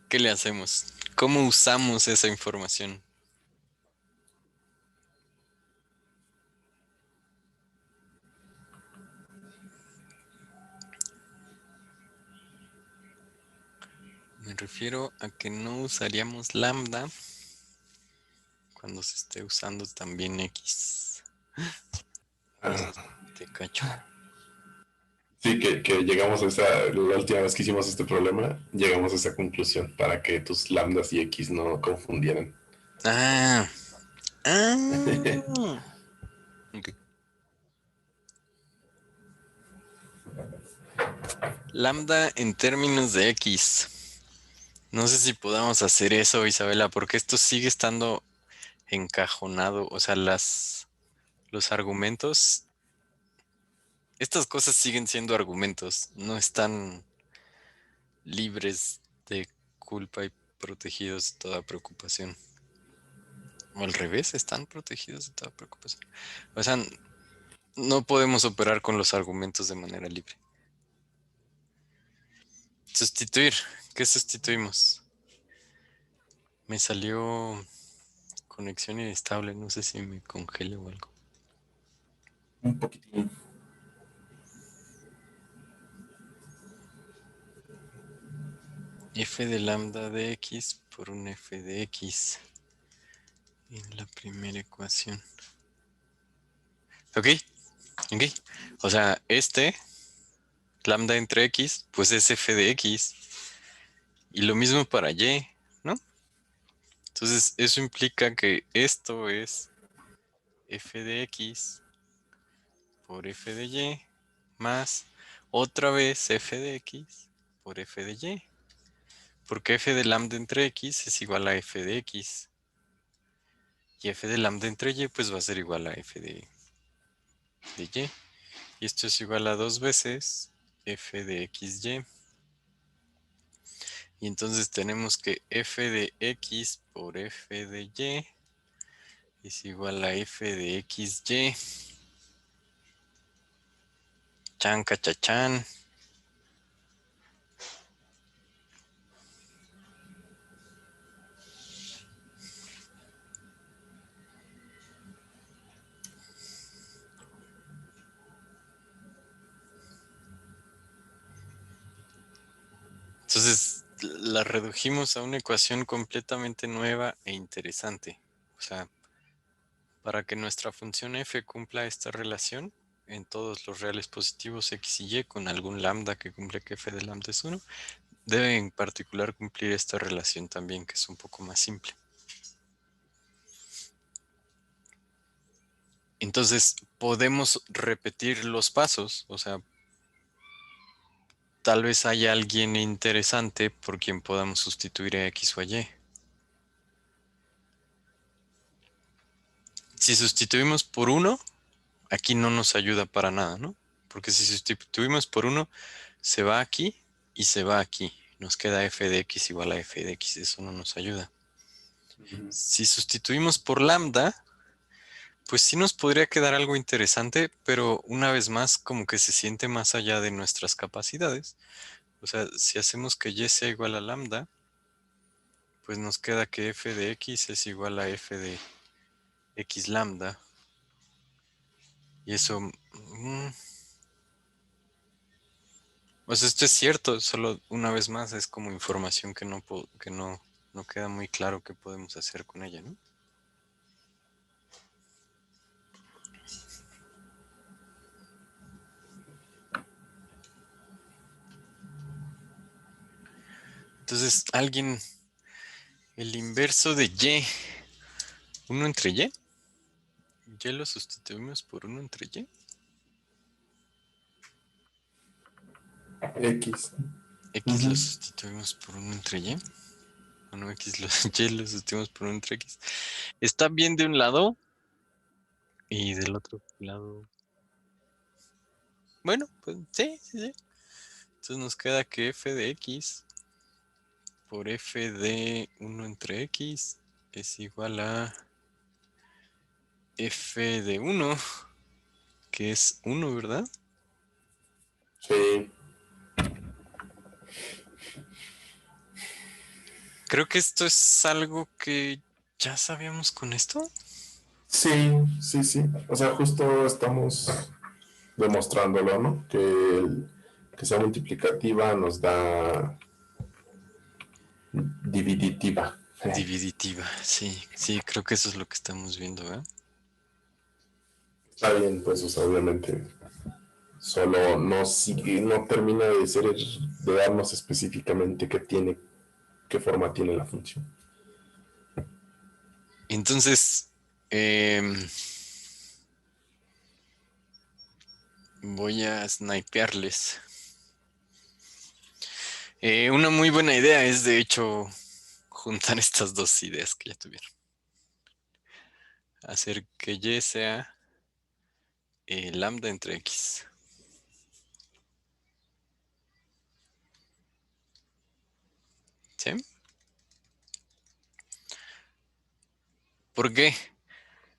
¿Qué le hacemos? ¿Cómo usamos esa información? Me refiero a que no usaríamos lambda cuando se esté usando también x. No sé si te cacho. Sí, que llegamos a esa, la última vez que hicimos este problema, llegamos a esa conclusión para que tus lambdas y x no confundieran. Ah, ah. Ok. Lambda en términos de x. No sé si podamos hacer eso, Isabela, porque esto sigue estando encajonado. O sea, los argumentos, estas cosas siguen siendo argumentos, no están libres de culpa y protegidos de toda preocupación. O al revés, están protegidos de toda preocupación. O sea, no podemos operar con los argumentos de manera libre. Sustituir. ¿Qué sustituimos? Me salió conexión inestable. No sé si me congele o algo. Un poquitín. F de lambda de x por un f de x en la primera ecuación. ¿Ok? ¿Ok? O sea, lambda entre x, pues es f de x. Y lo mismo para y, ¿no? Entonces, eso implica que esto es f de x por f de y más otra vez f de x por f de y. Porque f de lambda entre x es igual a f de x. Y f de lambda entre y pues va a ser igual a f de y. Y esto es igual a 2 veces f de xy. Y entonces tenemos que f de x por f de y es igual a f de xy. Chan, cachachán. Entonces la redujimos a una ecuación completamente nueva e interesante. O sea, para que nuestra función f cumpla esta relación en todos los reales positivos x y y con algún lambda que cumple que f de lambda es 1, debe en particular cumplir esta relación también, que es un poco más simple. Entonces podemos repetir los pasos, o sea, tal vez haya alguien interesante por quien podamos sustituir a x o a y. Si sustituimos por 1, aquí no nos ayuda para nada, ¿no? Porque si sustituimos por 1, se va aquí y se va aquí. Nos queda f de x igual a f de x, eso no nos ayuda. Si sustituimos por lambda, pues sí nos podría quedar algo interesante, pero una vez más como que se siente más allá de nuestras capacidades. O sea, si hacemos que y sea igual a lambda, pues nos queda que f de x es igual a f de x lambda. Y eso... pues esto es cierto, solo una vez más es como información que no queda muy claro qué podemos hacer con ella, ¿no? Entonces, el inverso de y, 1 entre y lo sustituimos por 1 entre y. X. X lo sustituimos por 1 entre y. Bueno, y lo sustituimos por 1 entre x. Está bien de un lado y del otro lado. Bueno, pues sí, sí, sí. Entonces nos queda que f de x por f de 1 entre x es igual a f de 1, que es 1, ¿verdad? Sí, Creo que esto es algo que ya sabíamos con esto. sí, sí, sí. O sea, justo estamos demostrándolo, ¿no? Que sea multiplicativa nos da dividitiva. Dividitiva, sí, sí, creo que eso es lo que estamos viendo, ¿verdad? Está bien, pues, o sea, obviamente, solo no sigue, no termina de ser, de darnos específicamente qué tiene, qué forma tiene la función. Entonces, voy a snipearles. Una muy buena idea es, de hecho, juntar estas dos ideas que ya tuvieron. Hacer que y sea lambda entre x. ¿Sí? ¿Por qué?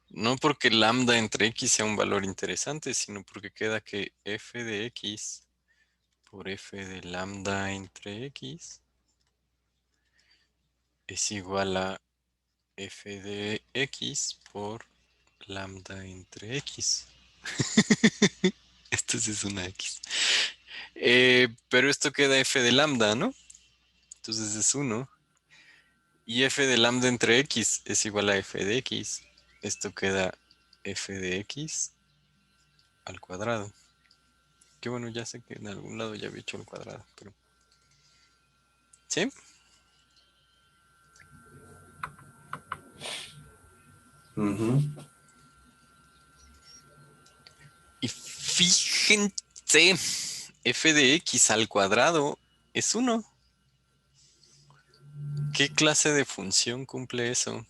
No porque lambda entre x sea un valor interesante, sino porque queda que f de x por f de lambda entre x es igual a f de x por lambda entre x. Esto sí es una x. Pero esto queda f de lambda, ¿no? Entonces es 1. Y f de lambda entre x es igual a f de x. Esto queda f de x al cuadrado. Que bueno, ya sé que en algún lado ya había hecho el cuadrado, pero... ¿Sí? Ujú. Y fíjense, f de x al cuadrado es 1. ¿Qué clase de función cumple eso?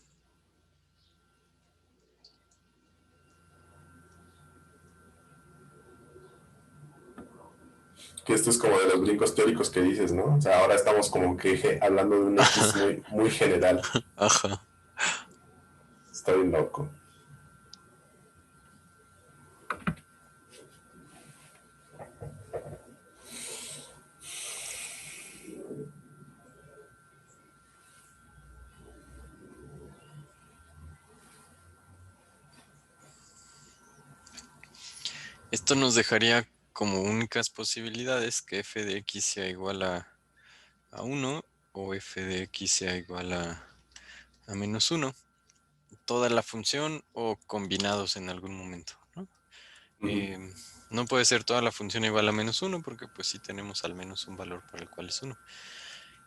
Que esto es como de los brincos teóricos que dices, ¿no? O sea, ahora estamos como que hablando de un X muy, muy general. Ajá. Está bien loco. Esto nos dejaría como únicas posibilidades que f de x sea igual a 1 o f de x sea igual a menos 1. Toda la función o combinados en algún momento, ¿no? Ujú. No puede ser toda la función igual a menos 1 porque pues sí tenemos al menos un valor para el cual es 1.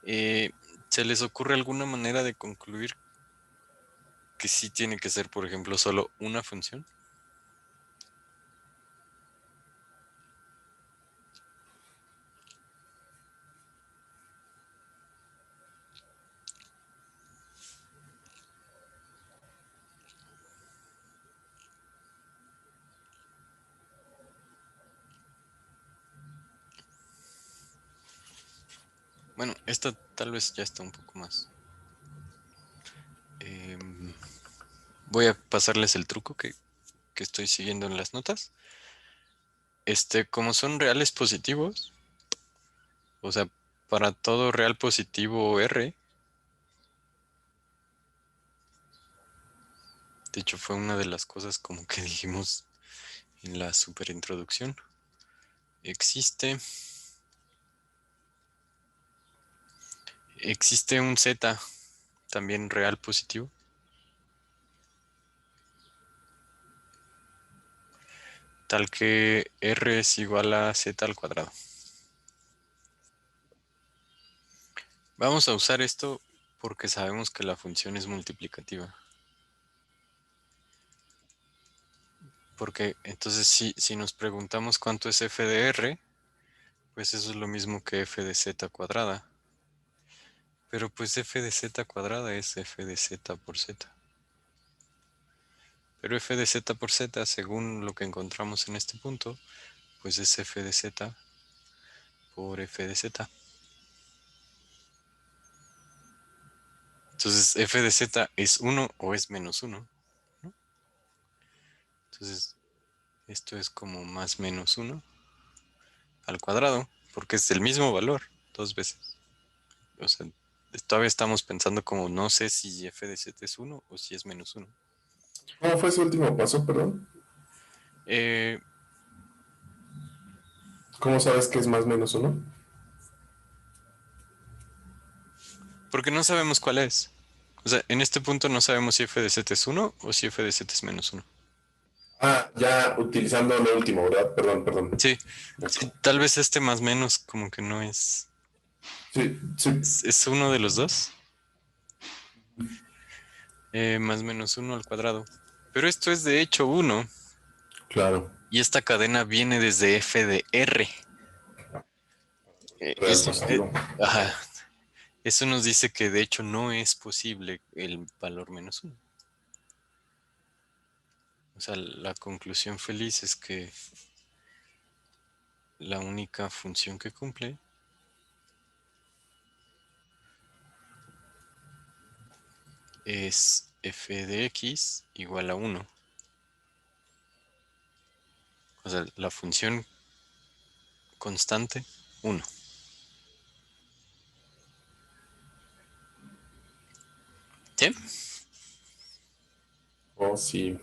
¿Se les ocurre alguna manera de concluir que sí tiene que ser, por ejemplo, solo una función? Bueno, esta tal vez ya está un poco más. Voy a pasarles el truco que estoy siguiendo en las notas. Como son reales positivos, o sea, para todo real positivo R, de hecho fue una de las cosas como que dijimos en la superintroducción, existe un Z también real positivo, tal que R es igual a Z al cuadrado. Vamos a usar esto porque sabemos que la función es multiplicativa. Porque entonces si nos preguntamos cuánto es f de r, pues eso es lo mismo que f de z cuadrada. Pero pues f de z cuadrada es f de z por z. Pero f de z por z, según lo que encontramos en este punto, pues es f de z por f de z. Entonces f de z es 1 o es menos 1, ¿no? Entonces esto es como más menos 1 al cuadrado, porque es el mismo valor dos veces. O sea, todavía estamos pensando como no sé si f de z es 1 o si es menos 1. ¿Cómo fue ese último paso, perdón? Eh, ¿Cómo sabes que es más o menos uno? porque no sabemos cuál es. O sea, en este punto no sabemos si f de z es 1 o si f de z es menos 1. Ah, ya utilizando lo último, ¿verdad? Perdón, perdón. Sí, sí, tal vez este más menos como que no es. Sí, sí, Es uno de los dos. Más menos 1 al cuadrado. Pero esto es de hecho 1 claro. y esta cadena viene desde f de r. Eh, Real eso, positivo. ajá, eso nos dice que de hecho no es posible el valor menos 1. O sea, la conclusión feliz es que la única función que cumple es f de x igual a 1. O sea, la función constante 1. ¿Sí? Oh, sí.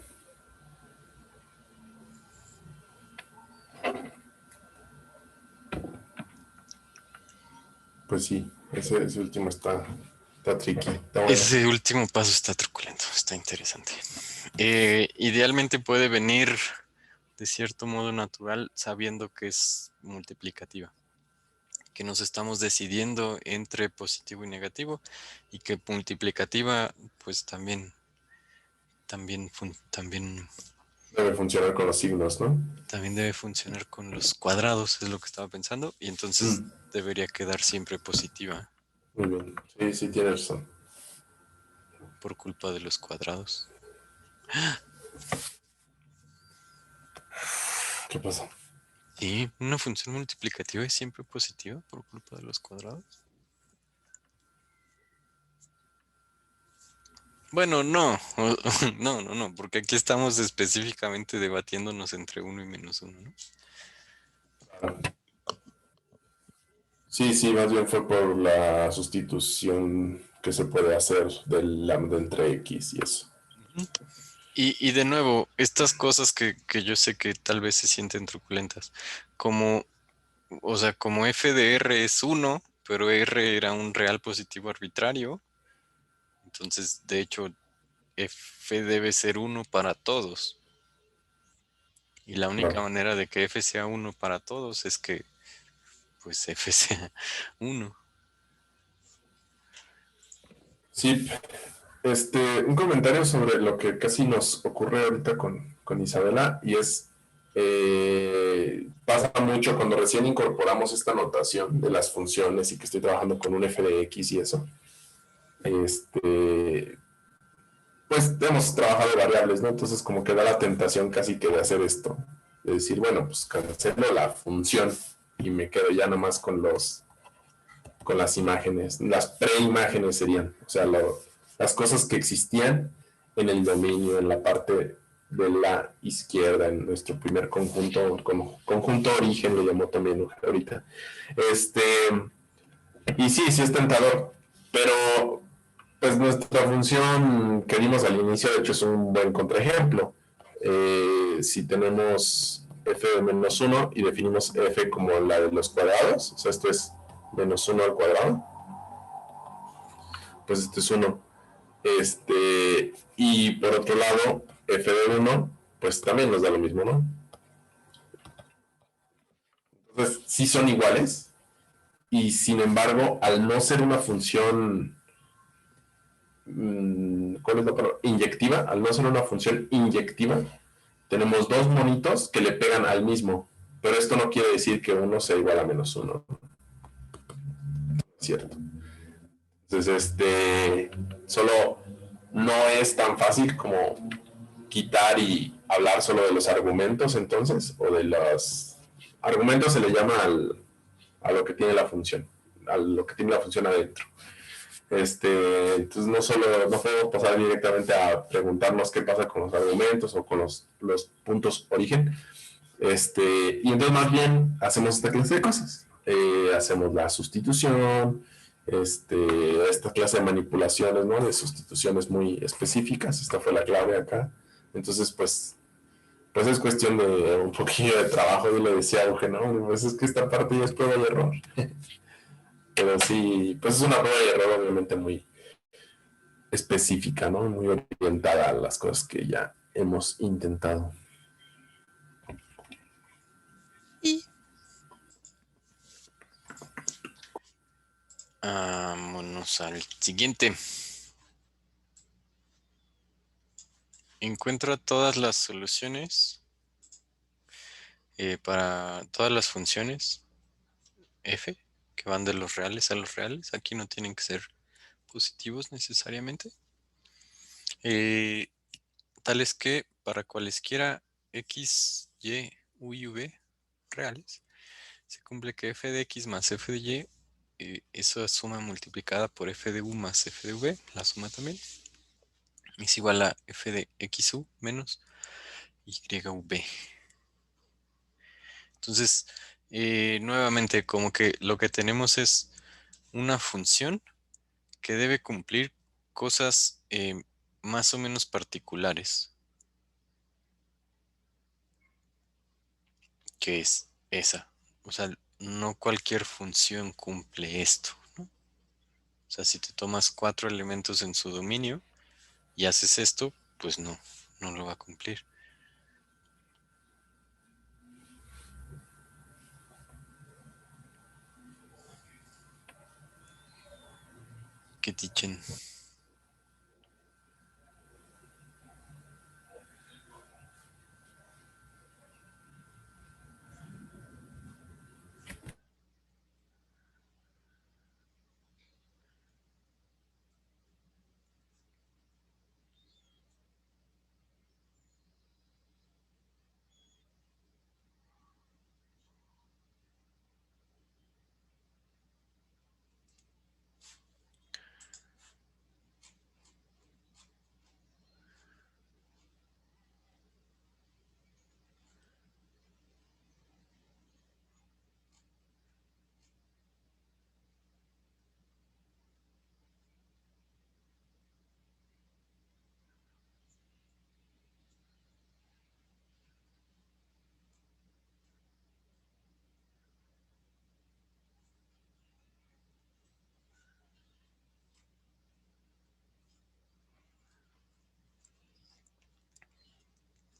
Pues sí, ese último está tricky, está bueno. Ese último paso está truculento, está interesante. Idealmente puede venir de cierto modo natural sabiendo que es multiplicativa, que nos estamos decidiendo entre positivo y negativo y que multiplicativa pues también debe funcionar con los signos, ¿no? También debe funcionar con los cuadrados, es lo que estaba pensando, y entonces Mm, debería quedar siempre positiva muy bien. Sí, sí, tienes razón. por culpa de los cuadrados. ¿Qué pasa? Sí, una función multiplicativa es siempre positiva por culpa de los cuadrados. Bueno, no, no, porque aquí estamos específicamente debatiéndonos entre uno y menos uno, ¿no? Ah, sí, sí, más bien fue por la sustitución que se puede hacer del lambda entre x y eso. Ujú. Y de nuevo, estas cosas que yo sé que tal vez se sienten truculentas, como, o sea, como f de r es uno, pero r era un real positivo arbitrario, entonces de hecho f debe ser uno para todos. Y la única Claro. manera de que f sea uno para todos es que pues f sea uno. Sí, un comentario sobre lo que casi nos ocurre ahorita con Isabela, y es, pasa mucho cuando recién incorporamos esta notación de las funciones y que estoy trabajando con un f de x y eso. Este, pues hemos trabajado variables, ¿no? Entonces como que da la tentación casi que de hacer esto, de decir, bueno, pues cancelo la función y me quedo ya nomás con las imágenes, las preimágenes serían, o sea, las cosas que existían en el dominio, en la parte de la izquierda, en nuestro primer conjunto, conjunto origen le llamó también ahorita. Este, y sí, sí es tentador, pero pues nuestra función que dimos al inicio, de hecho, es un buen contraejemplo. Si tenemos f de menos uno y definimos f como la de los cuadrados, o sea, esto es menos uno al cuadrado, pues este es uno. Y por otro lado, f de uno pues también nos da lo mismo, ¿no? Entonces, sí son iguales, y sin embargo, al no ser una función, ¿cuál es la palabra? Inyectiva, al no ser una función inyectiva, tenemos dos monitos que le pegan al mismo, pero esto no quiere decir que uno sea igual a menos uno, ¿cierto? Entonces, solo no es tan fácil como quitar y hablar solo de los argumentos, entonces, o de los argumentos se le llama a lo que tiene la función, a lo que tiene la función adentro. Entonces no podemos pasar directamente a preguntarnos qué pasa con los argumentos o con los puntos origen. Y entonces más bien hacemos esta clase de cosas. Hacemos la sustitución, esta clase de manipulaciones, ¿no? De sustituciones muy específicas. Esta fue la clave acá. Entonces, pues es cuestión de un poquillo de trabajo. Yo le decía a Eugenio, ¿no? Pues es que esta parte ya es prueba y error. Pero sí, pues es una prueba y error obviamente muy específica, ¿no? Muy orientada a las cosas que ya hemos intentado. Y vámonos al siguiente. Encuentra todas las soluciones para todas las funciones f que van de los reales a los reales. Aquí no tienen que ser positivos necesariamente. Eh, Tales que para cualesquiera x, y, u y v reales, se cumple que f de x más f de y, esa suma multiplicada por f de u más f de v, la suma también, es igual a f de xu menos YV. Entonces, nuevamente, como que lo que tenemos es una función que debe cumplir cosas más o menos particulares, que es esa. O sea, no cualquier función cumple esto, ¿no? O sea, si te tomas 4 elementos en su dominio y haces esto, pues no lo va a cumplir. ¿Qué dichen?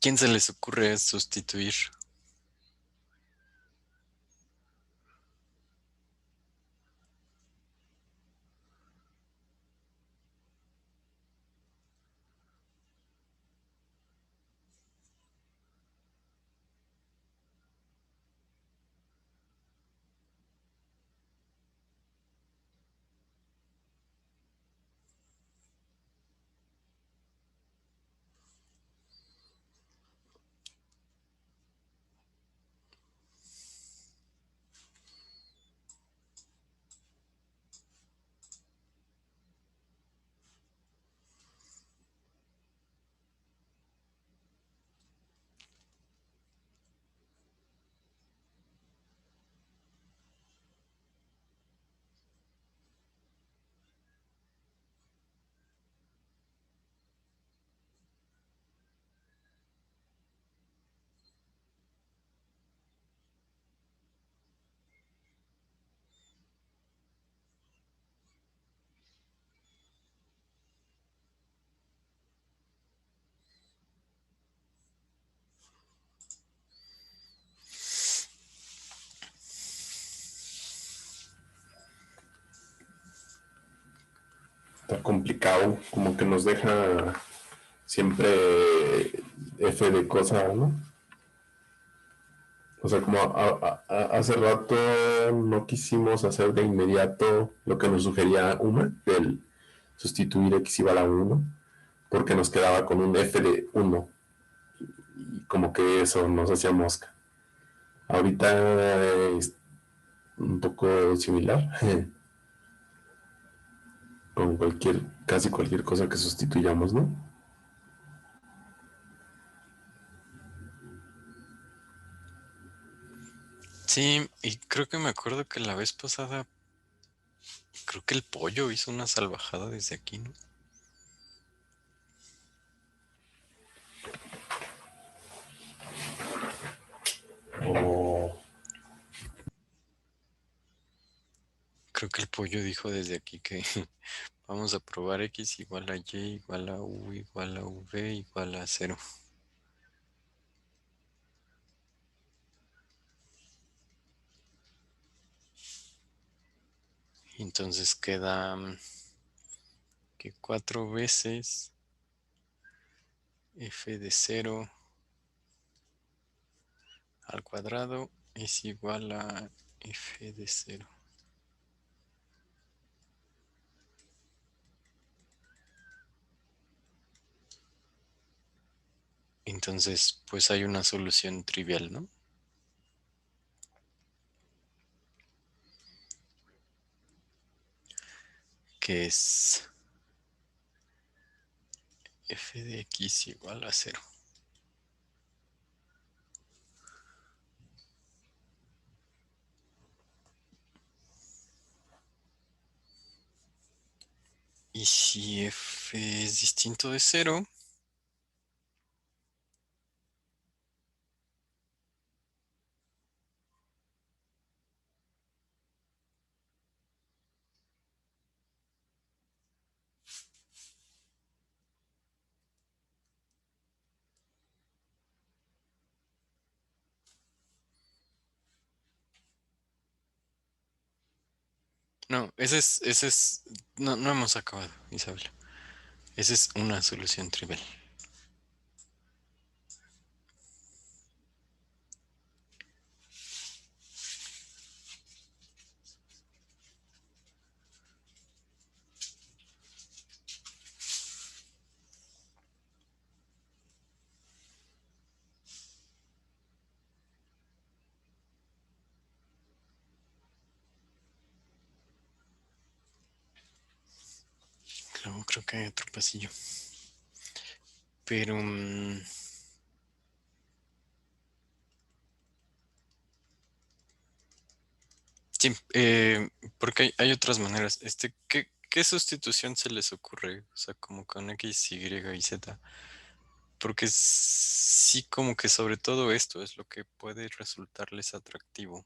¿Quién se les ocurre sustituir? Está complicado, como que nos deja siempre F de cosa, ¿no? O sea, como hace rato no quisimos hacer de inmediato lo que nos sugería Uma, del sustituir X igual a uno, porque nos quedaba con un F de uno y como que eso nos hacía mosca. Ahorita es un poco similar, con casi cualquier cosa que sustituyamos, ¿no? Sí, y creo que me acuerdo que la vez pasada, creo que el pollo hizo una salvajada desde aquí, ¿no? O Creo que el pollo dijo desde aquí que vamos a probar x igual a y igual a u igual a v igual a cero. Entonces queda que 4 veces f de cero al cuadrado es igual a f de cero. Entonces, pues hay una solución trivial, ¿no? Que es f de x igual a cero. Y si f es distinto de cero, no, no, no hemos acabado, Isabel. Esa es una solución trivial. Luego creo que hay otro pasillo. Pero sí, porque hay otras maneras. ¿Qué sustitución se les ocurre? O sea, como con X, Y y Z. Porque sí, como que sobre todo esto es lo que puede resultarles atractivo.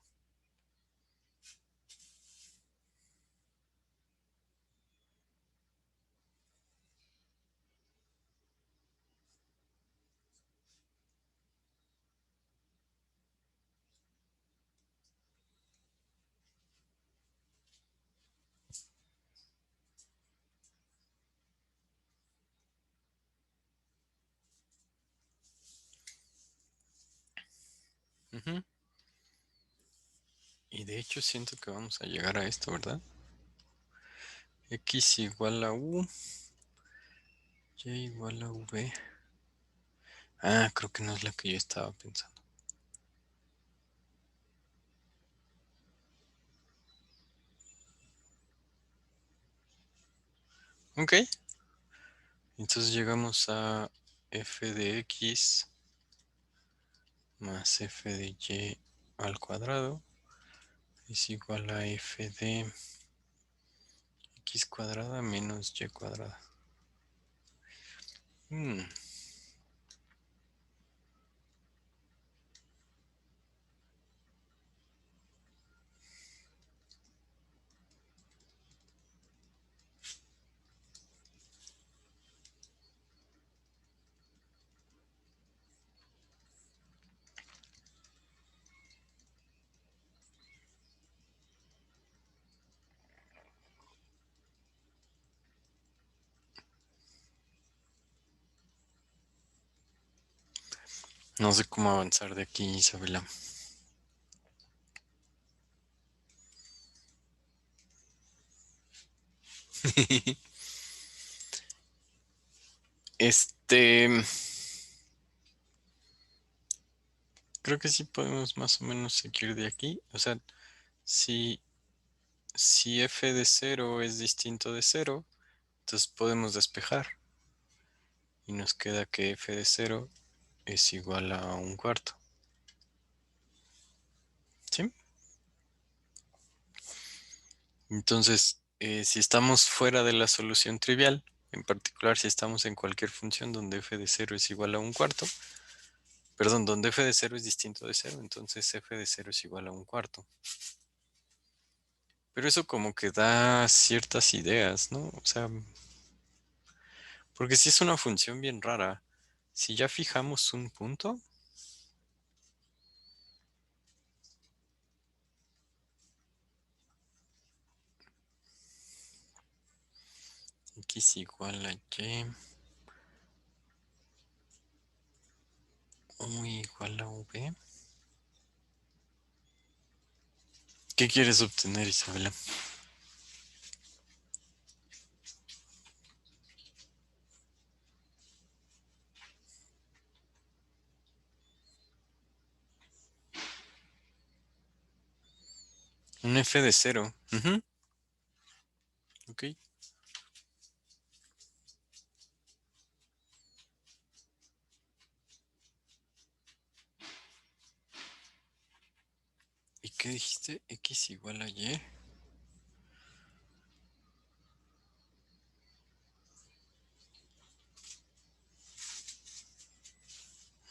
Ujú. Y de hecho siento que vamos a llegar a esto, ¿verdad? X igual a U, Y igual a V. Ah, creo que no es la que yo estaba pensando. Ok, entonces llegamos a f de x más f de y al cuadrado es igual a f de x cuadrada menos y cuadrada. Hmm, no sé cómo avanzar de aquí, Isabela. Este, creo que sí podemos más o menos seguir de aquí. O sea, si, si f de 0 es distinto de 0, entonces podemos despejar. Y nos queda que f de 0 es igual a un cuarto. ¿Sí? Entonces, si estamos fuera de la solución trivial, en particular si estamos en cualquier función donde f de 0 es igual a un cuarto, perdón, donde f de 0 es distinto de 0, entonces f de 0 es igual a un cuarto. Pero eso como que da ciertas ideas, ¿no? O sea, porque si es una función bien rara, si ya fijamos un punto, x igual a y, u igual a v. ¿Qué quieres obtener, Isabela? Un f de 0. Ujú, ok. ¿Y qué dijiste? X igual a y.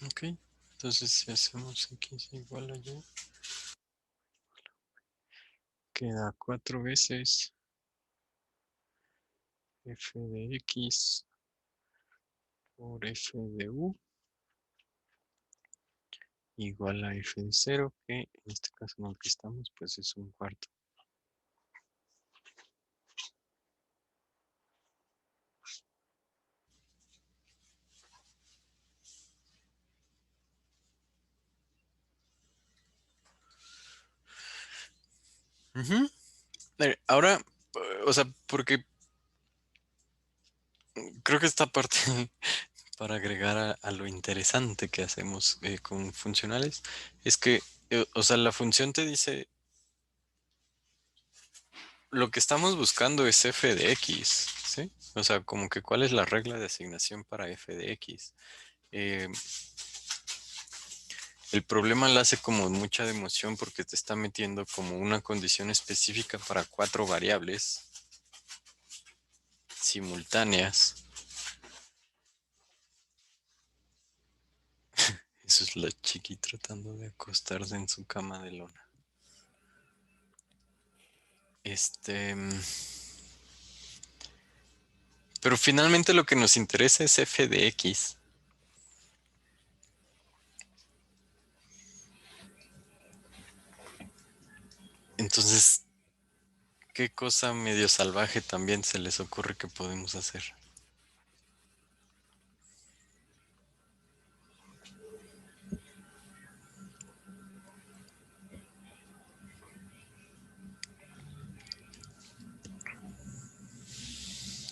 Ok. Entonces si hacemos x igual a y, queda 4 veces f de x por f de u igual a f de 0, que en este caso en el que estamos, pues es un cuarto. Ujú. Ahora, o sea, porque creo que esta parte, para agregar a lo interesante que hacemos con funcionales, es que, o sea, la función te dice, lo que estamos buscando es f de x, ¿sí? O sea, como que cuál es la regla de asignación para f de x. Eh, el problema la hace como mucha de emoción porque te está metiendo como una condición específica para 4 variables simultáneas. Eso es la chiqui tratando de acostarse en su cama de lona. Este, pero finalmente lo que nos interesa es f de x. Entonces, ¿qué cosa medio salvaje también se les ocurre que podemos hacer?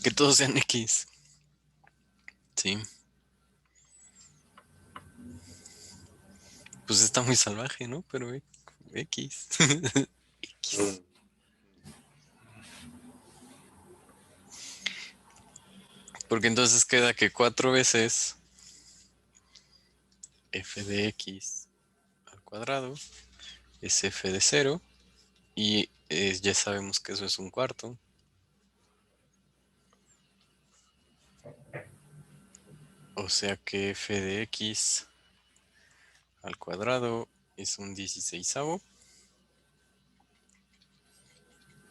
Que todos sean X. Sí. Pues está muy salvaje, ¿no? Pero X. X. Mm. Porque entonces queda que 4 veces f de x al cuadrado es f de 0 y ya sabemos que eso es un cuarto. O sea que f de x al cuadrado es un 16avo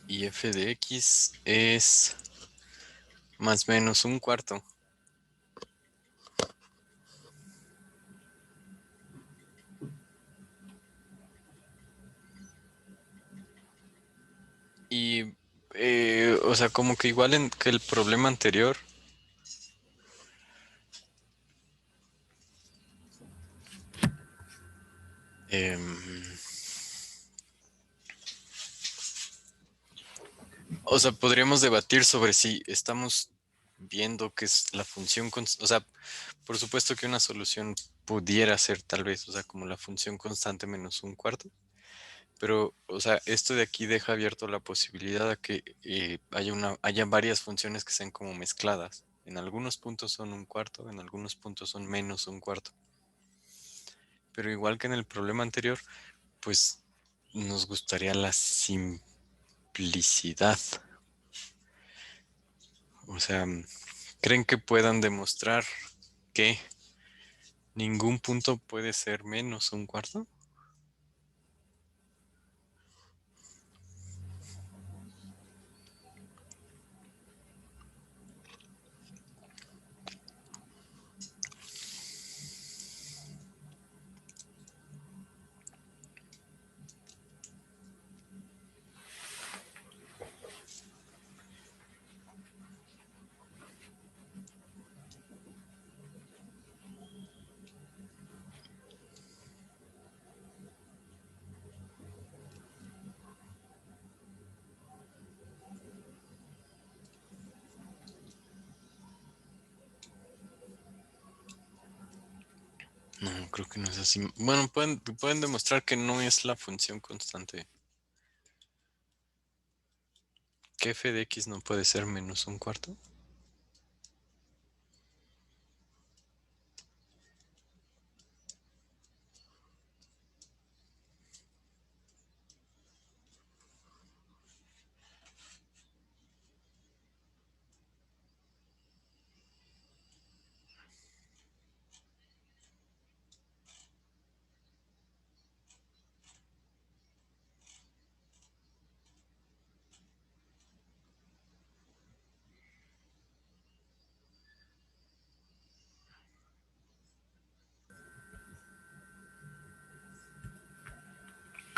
y f de x es más o menos un cuarto. Y, o sea, como que igual que el problema anterior, em, o sea, podríamos debatir sobre si estamos viendo que es la función, o sea, por supuesto que una solución pudiera ser tal vez, o sea, como la función constante menos un cuarto, pero, o sea, esto de aquí deja abierto la posibilidad a que haya varias funciones que sean como mezcladas. En algunos puntos son un cuarto, en algunos puntos son menos un cuarto. Pero igual que en el problema anterior, pues nos gustaría la simplicidad. O sea, ¿creen que puedan demostrar que ningún punto puede ser menos un cuarto? No, creo que no es así. Bueno, pueden demostrar que no es la función constante. Que f de x no puede ser menos un cuarto.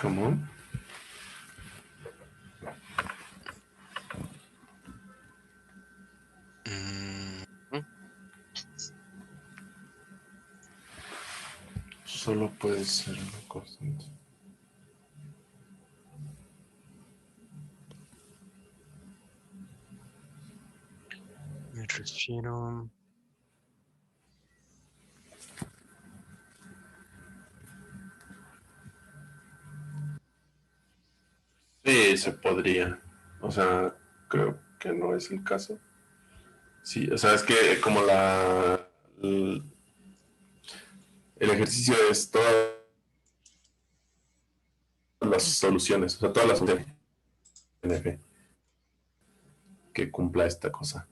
¿Cómo? Mm, Solo puede ser una constante. me refiero. Sí, se podría. O sea, creo que no es el caso. Sí, o sea, es que como el ejercicio es todas las soluciones, o sea, todas las soluciones en F que cumpla esta cosa.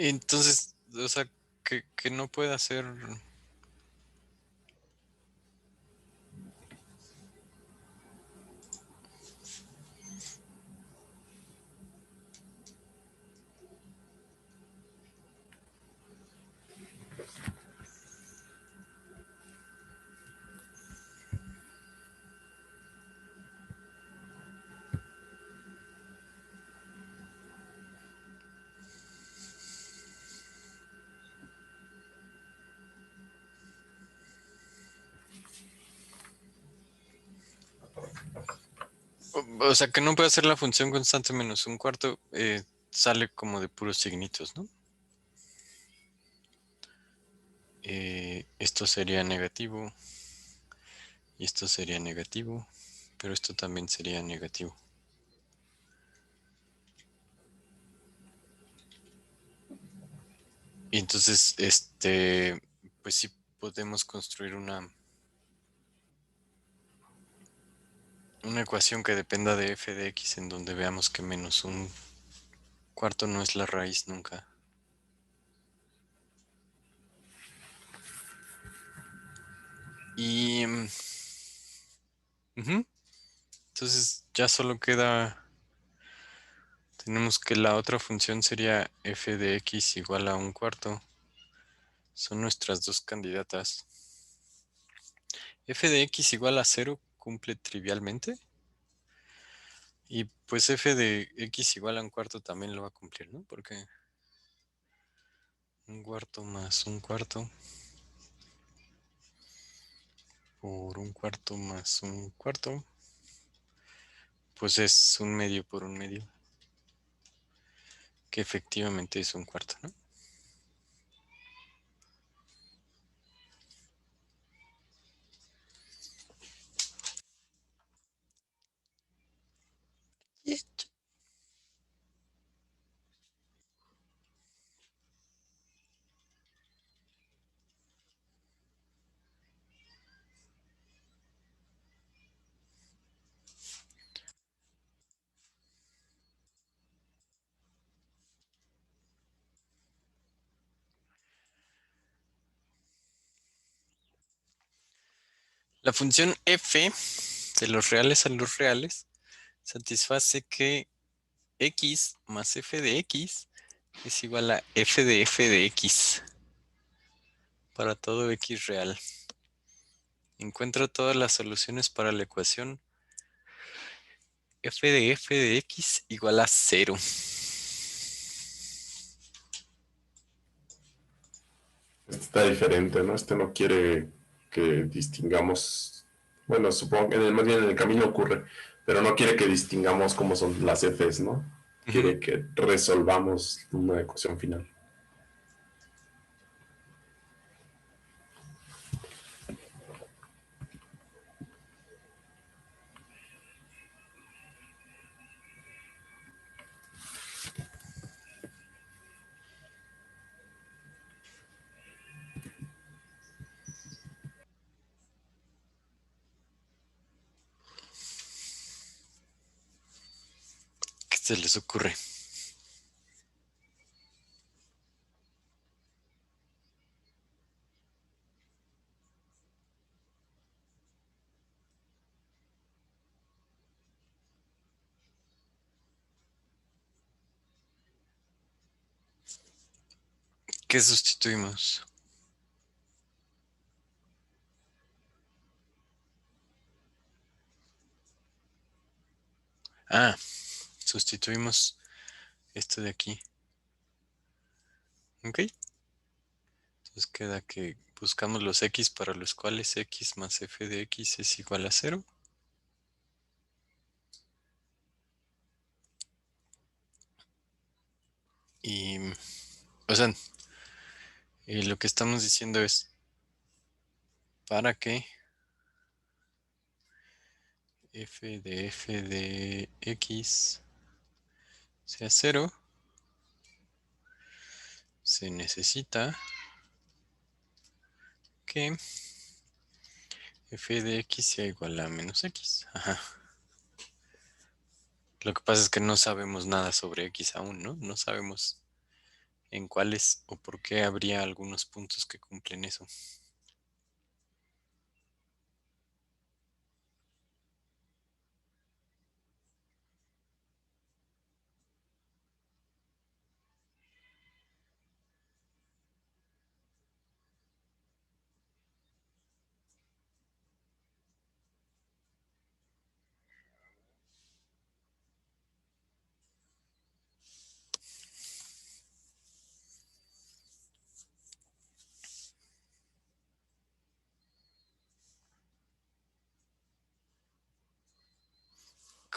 Entonces, o sea, que no puede hacer. O sea, que no puede hacer la función constante menos un cuarto, sale como de puros signitos, ¿no? Esto sería negativo y esto sería negativo, pero esto también sería negativo. Y entonces, pues sí podemos construir una ecuación que dependa de f de x en donde veamos que menos un cuarto no es la raíz nunca. Y ujú, entonces ya solo queda, tenemos que la otra función sería f de x igual a un cuarto. Son nuestras dos candidatas. F de x igual a 0 cumple trivialmente. Y pues f de x igual a un cuarto también lo va a cumplir, ¿no? Porque un cuarto más un cuarto por un cuarto más un cuarto, pues es un medio por un medio, que efectivamente es un cuarto, ¿no? La función f de los reales a los reales satisface que x más f de x es igual a f de x para todo x real. Encuentra todas las soluciones para la ecuación f de x igual a 0. Este está diferente, ¿no? Este no quiere que distingamos, bueno, supongo que más bien en el camino ocurre, pero no quiere que distingamos cómo son las Fs, ¿no? Ujú. Quiere que resolvamos una ecuación final. ¿Qué se les ocurre? ¿Qué sustituimos? Ah, sustituimos esto de aquí. ¿Ok? Entonces queda que buscamos los x para los cuales x más f de x es igual a 0. Y, o sea, lo que estamos diciendo es, para que f de x sea 0, se necesita que f de x sea igual a menos x. Ajá. Lo que pasa es que no sabemos nada sobre x aún, ¿no? No sabemos en cuáles o por qué habría algunos puntos que cumplen eso.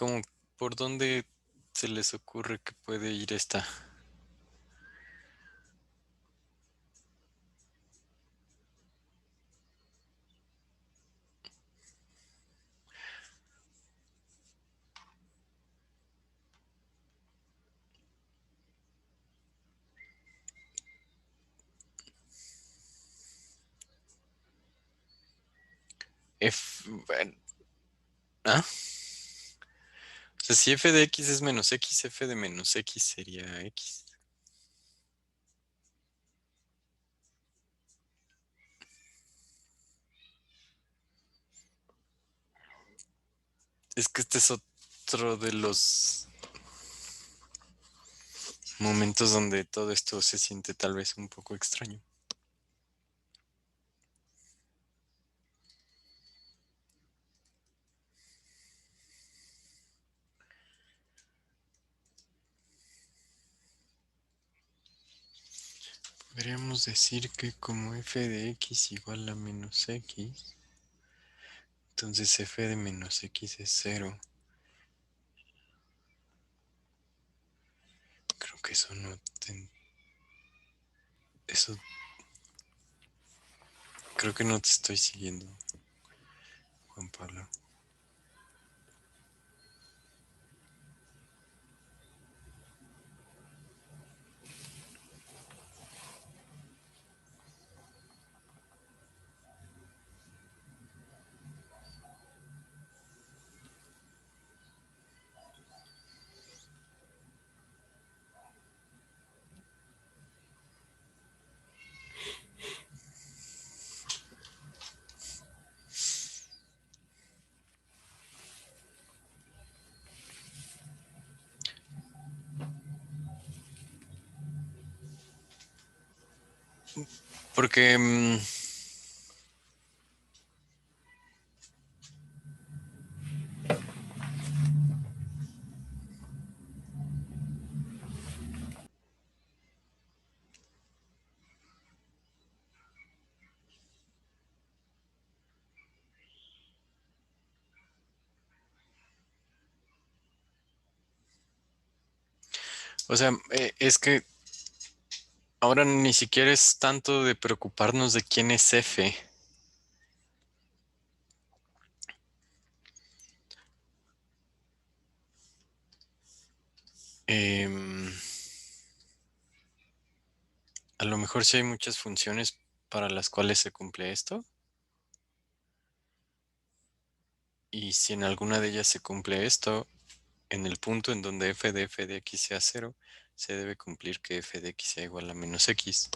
¿Cómo, por dónde se les ocurre que puede ir esta? Bueno, ¿ah? O sea, si f de x es menos x, f de menos x sería x. Es que este es otro de los momentos donde todo esto se siente tal vez un poco extraño. Podríamos decir que como f de x igual a menos x, entonces f de menos x es 0. Creo que eso no... Eso creo que no te estoy siguiendo, Juan Pablo. Porque, o sea, es que ahora ni siquiera es tanto de preocuparnos de quién es f. Em, a lo mejor sí hay muchas funciones para las cuales se cumple esto. Y si en alguna de ellas se cumple esto, en el punto en donde f de x sea 0, se debe cumplir que f de x sea igual a menos x.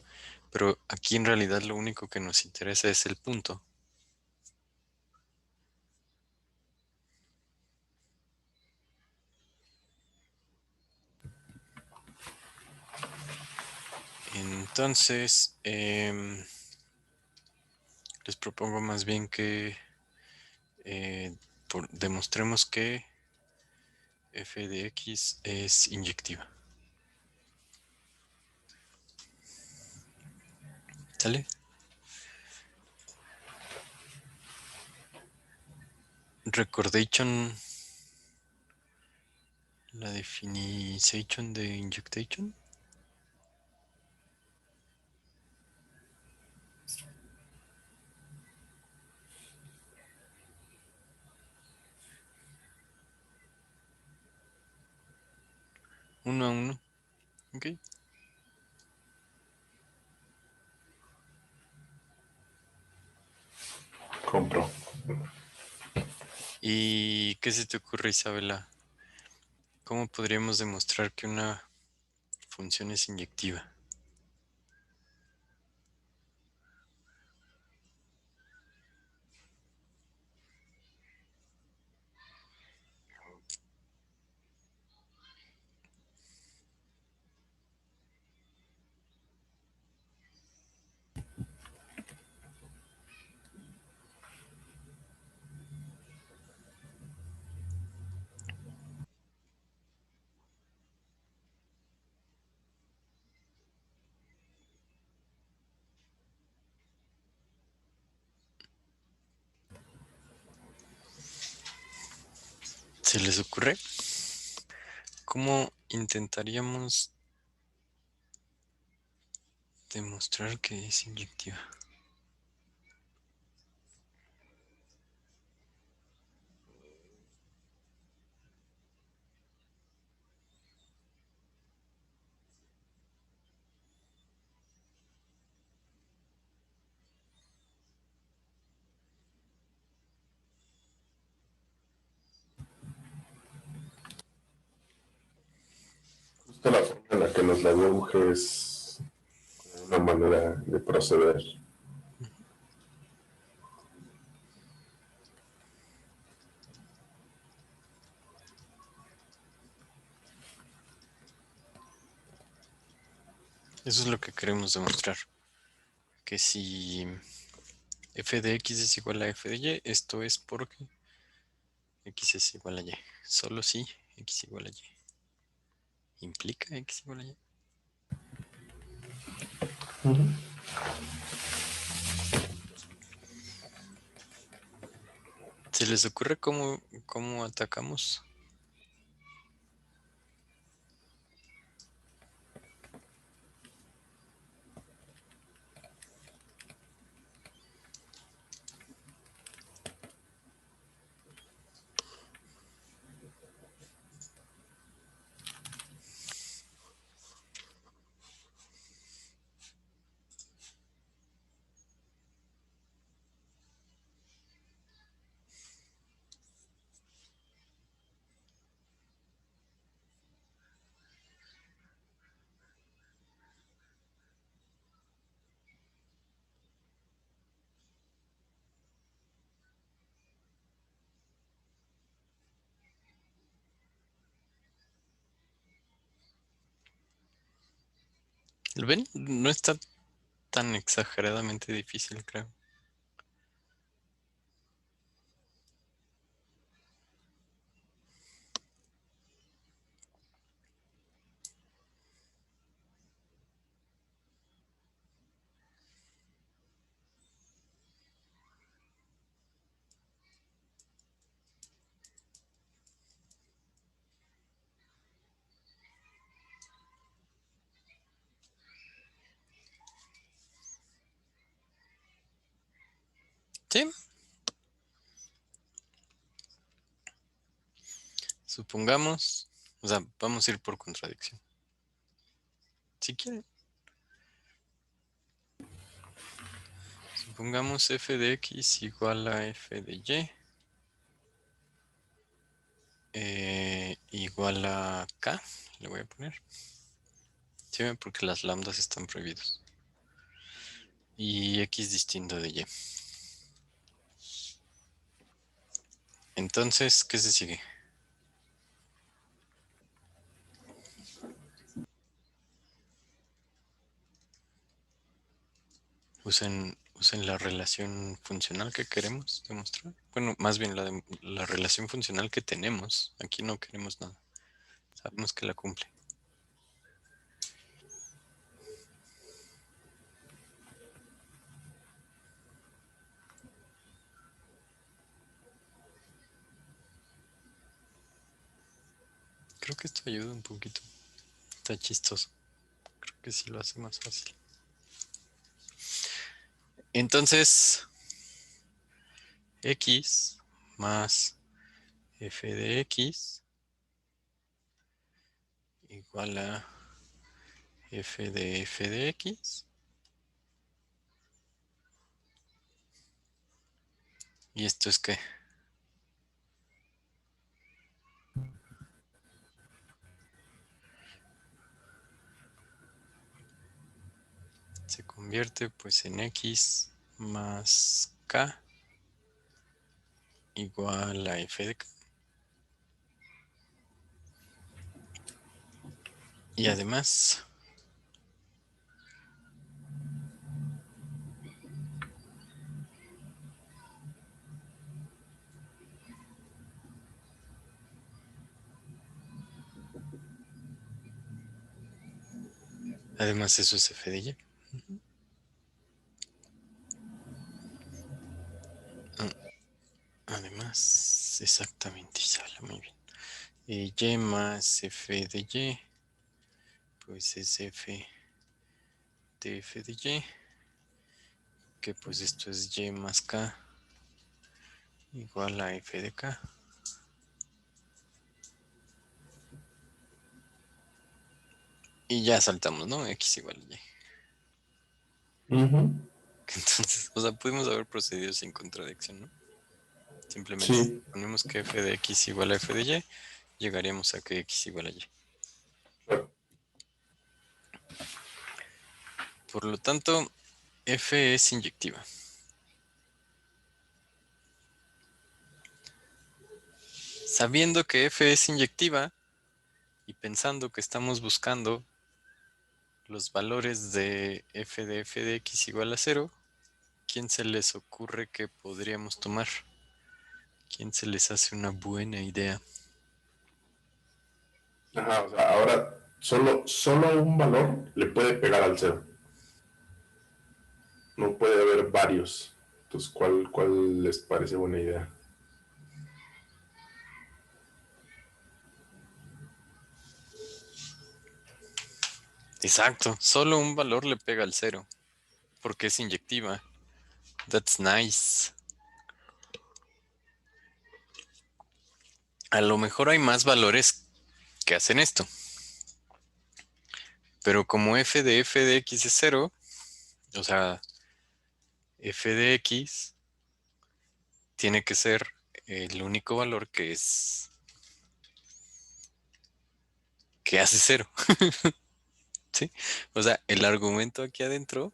Pero aquí en realidad lo único que nos interesa es el punto. Entonces, les propongo más bien que demostremos que f de x es inyectiva. ¿Sale? Recordation, la definition de injectation. Uno a uno. Ok. Compro. ¿Y qué se te ocurre, Isabela? ¿Cómo podríamos demostrar que una función es inyectiva? ¿Se les ocurre cómo intentaríamos demostrar que es inyectiva? Justo la forma en la que nos la dibuje es una manera de proceder. Eso es lo que queremos demostrar. Que si f de x es igual a f de y, esto es porque x es igual a y. Solo si x igual a y. ¿Implica x igual a y? ¿Se les ocurre cómo atacamos? ¿Lo ven? No está tan exageradamente difícil, creo. Sí, supongamos, o sea, vamos a ir por contradicción. Si quieren, supongamos f de x igual a f de y igual a k, le voy a poner. Sí, porque las lambdas están prohibidos. Y x distinto de y. Entonces, ¿qué se sigue? Usen la relación funcional que queremos demostrar. Bueno, más bien la relación funcional que tenemos. Aquí no queremos nada. Sabemos que la cumple. Creo que esto ayuda un poquito. Está chistoso. Creo que sí lo hace más fácil. Entonces, x más f de x igual a f de x. ¿Y esto es qué? Se convierte pues en x más k igual a f de k. Y además eso es f de y. Además, exactamente, sale muy bien. y más f de y, pues es f de f de y, que pues esto es y más k igual a f de k. Y ya saltamos, ¿no? X igual a y. Entonces, o sea, pudimos haber procedido sin contradicción, ¿no? Simplemente Sí. ponemos que f de x igual a f de y, llegaríamos a que x igual a y. Por lo tanto, f es inyectiva. Sabiendo que f es inyectiva y pensando que estamos buscando los valores de f de x igual a 0, ¿quién se les ocurre que podríamos tomar? ¿Quién se les hace una buena idea? Ajá, o sea, ahora solo un valor le puede pegar al cero. No puede haber varios. Entonces, ¿cuál les parece buena idea? Exacto, solo un valor le pega al 0, porque es inyectiva. That's nice. A lo mejor hay más valores que hacen esto. Pero como f de x es 0, o sea, f de x tiene que ser el único valor que hace 0. ¿Sí? O sea, el argumento aquí adentro,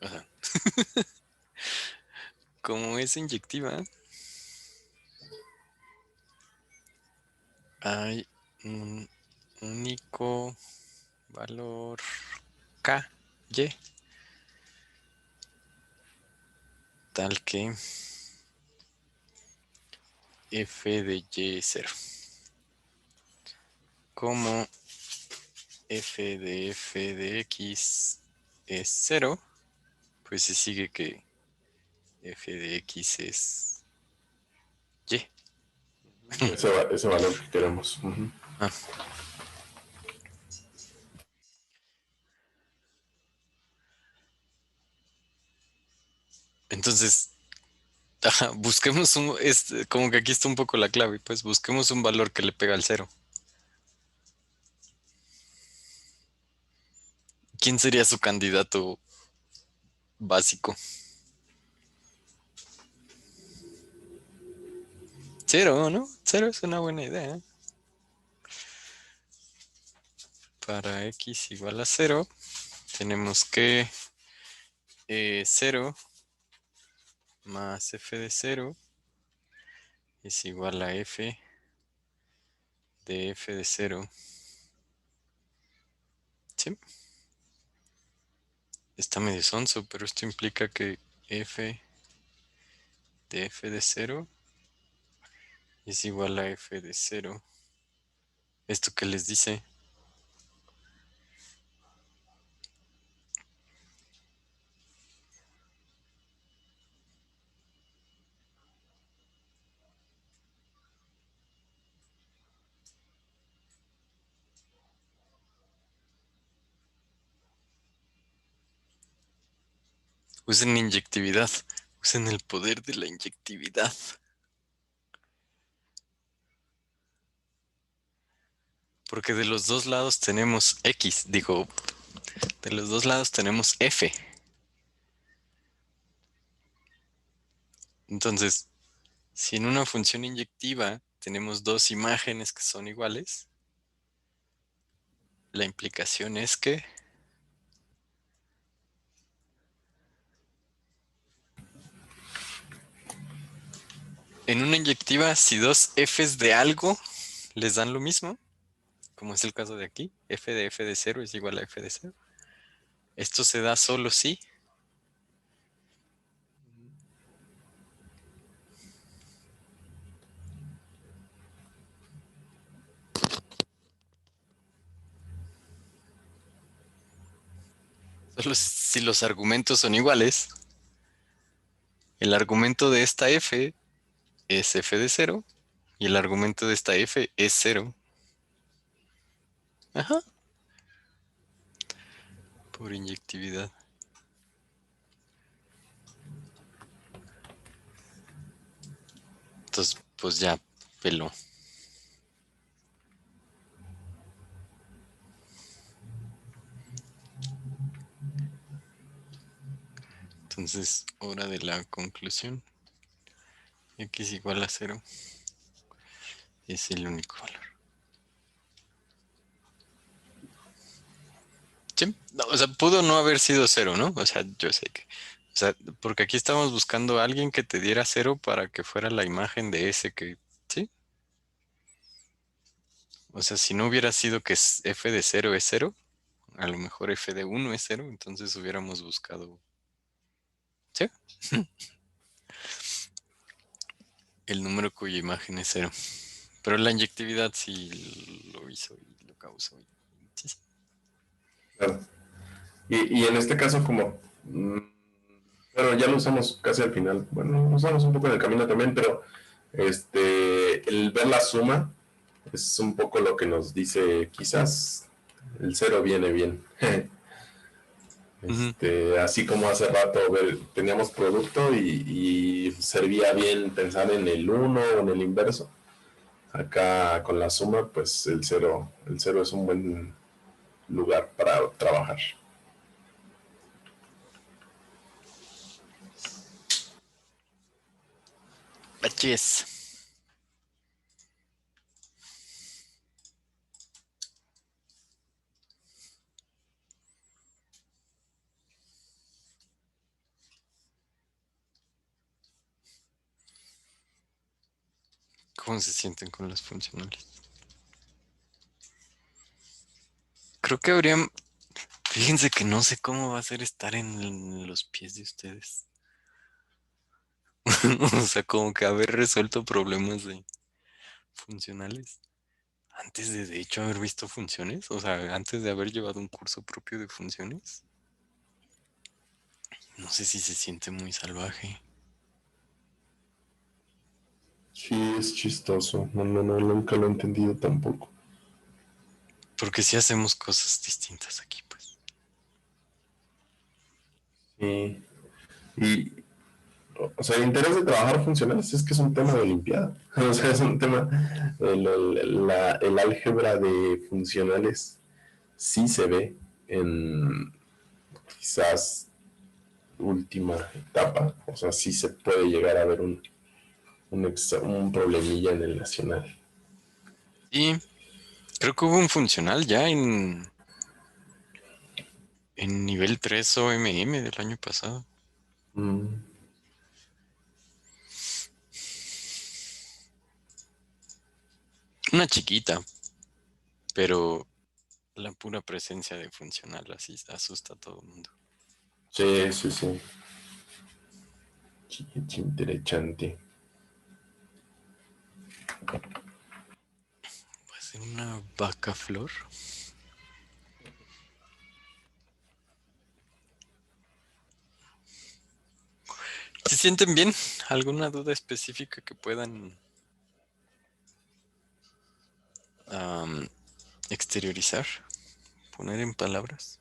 o sea, como es inyectiva, hay un único valor k, y, tal que f de y es 0. Como f de x es 0, pues se sigue que f de x es y. Ese valor que queremos. Ah, entonces, ajá, busquemos como que aquí está un poco la clave, pues busquemos un valor que le pega al 0. ¿Quién sería su candidato básico? 0, ¿no? 0 es una buena idea. Para x igual a 0, tenemos que 0 más f de 0 es igual a f de f de 0. ¿Sí? Está medio sonso, pero esto implica que f de f de 0 es igual a f de 0. ¿Esto qué les dice? Usen inyectividad. Usen el poder de la inyectividad. Porque de los dos lados tenemos x. Digo, de los dos lados tenemos f. Entonces, si en una función inyectiva tenemos dos imágenes que son iguales, la implicación es que en una inyectiva, si dos f's de algo les dan lo mismo, como es el caso de aquí, f de 0 es igual a f de 0. Esto se da solo si solo si los argumentos son iguales. El argumento de esta f es f de cero y el argumento de esta f es cero. Ajá, por inyectividad. Entonces, pues ya peló. Entonces, hora de la conclusión. X igual a cero es el único valor. Sí, no, o sea, pudo no haber sido cero, ¿no? O sea, yo sé que. O sea, porque aquí estamos buscando a alguien que te diera cero para que fuera la imagen de ese que. Sí. O sea, si no hubiera sido que f de cero es cero, a lo mejor f de uno es cero, entonces hubiéramos buscado. Sí. El número cuya imagen es cero. Pero la inyectividad sí lo hizo y lo causó. Sí, sí. Claro. Y en este caso, como, pero ya lo usamos casi al final, bueno, lo usamos un poco en el camino también, pero el ver la suma es un poco lo que nos dice, quizás el cero viene bien. Ujú. Así como hace rato teníamos producto y servía bien pensar en el uno o en el inverso. Acá con la suma, pues el cero es un buen lugar para trabajar. Baches. ¿Cómo se sienten con las funcionales? Creo que habrían. Fíjense que no sé cómo va a ser estar en los pies de ustedes. O sea, como que haber resuelto problemas de funcionales antes de hecho haber visto funciones, o sea, antes de haber llevado un curso propio de funciones. No sé si se siente muy salvaje. Sí, es chistoso. No, no, no, nunca lo he entendido tampoco. Porque sí hacemos cosas distintas aquí, pues. Sí. Y, o sea, el interés de trabajar funcionales es que es un tema de Olimpiada. O sea, es un tema, el álgebra de funcionales sí se ve en quizás última etapa. O sea, sí se puede llegar a ver un problemilla en el nacional. Y creo que hubo un funcional ya en nivel 3 OMM del año pasado. Mm, Una chiquita, pero la pura presencia de funcional así asusta a todo el mundo. sí, sí, sí. Sí, es interesante. Va a ser una vaca flor. ¿Se sienten bien? ¿Alguna duda específica que puedan am, exteriorizar? Poner en palabras.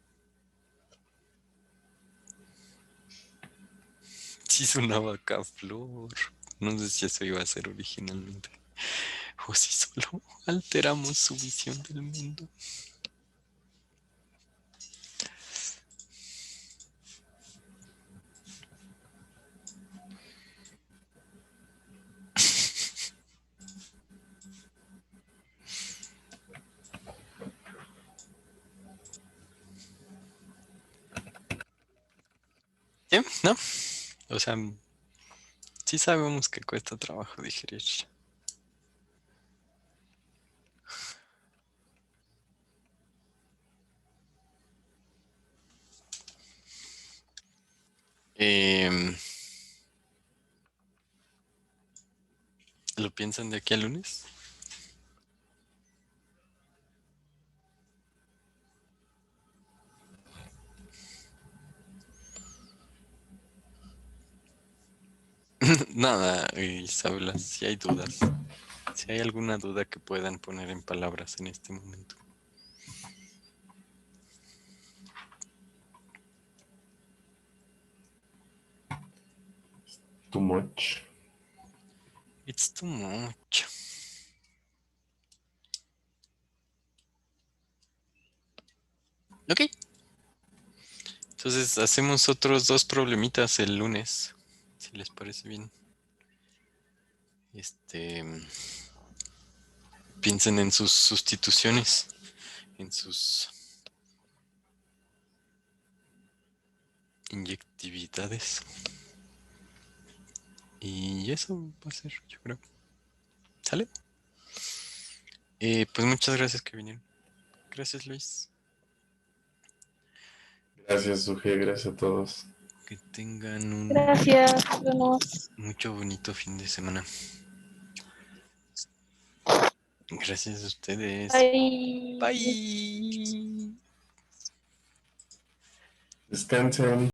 Sí, es una vaca flor. No sé si eso iba a ser originalmente. O si solo alteramos su visión del mundo. ¿Sí? ¿No? O sea, sí sabemos que cuesta trabajo digerir. Em, ¿Lo piensan de aquí al lunes? Nada, Isabela, si hay dudas. Si hay alguna duda que puedan poner en palabras en este momento. Too much. It's too much. Ok. Entonces hacemos otros 2 problemitas el lunes, si les parece bien. Piensen en sus sustituciones, en sus inyectividades. Y eso va a ser, yo creo. ¿Sale? Pues muchas gracias que vinieron. Gracias, Luis. Gracias, Suje, gracias a todos. Que tengan un Gracias, nos vemos. mucho bonito fin de semana. Gracias a ustedes. Bye. Bye. Descansen.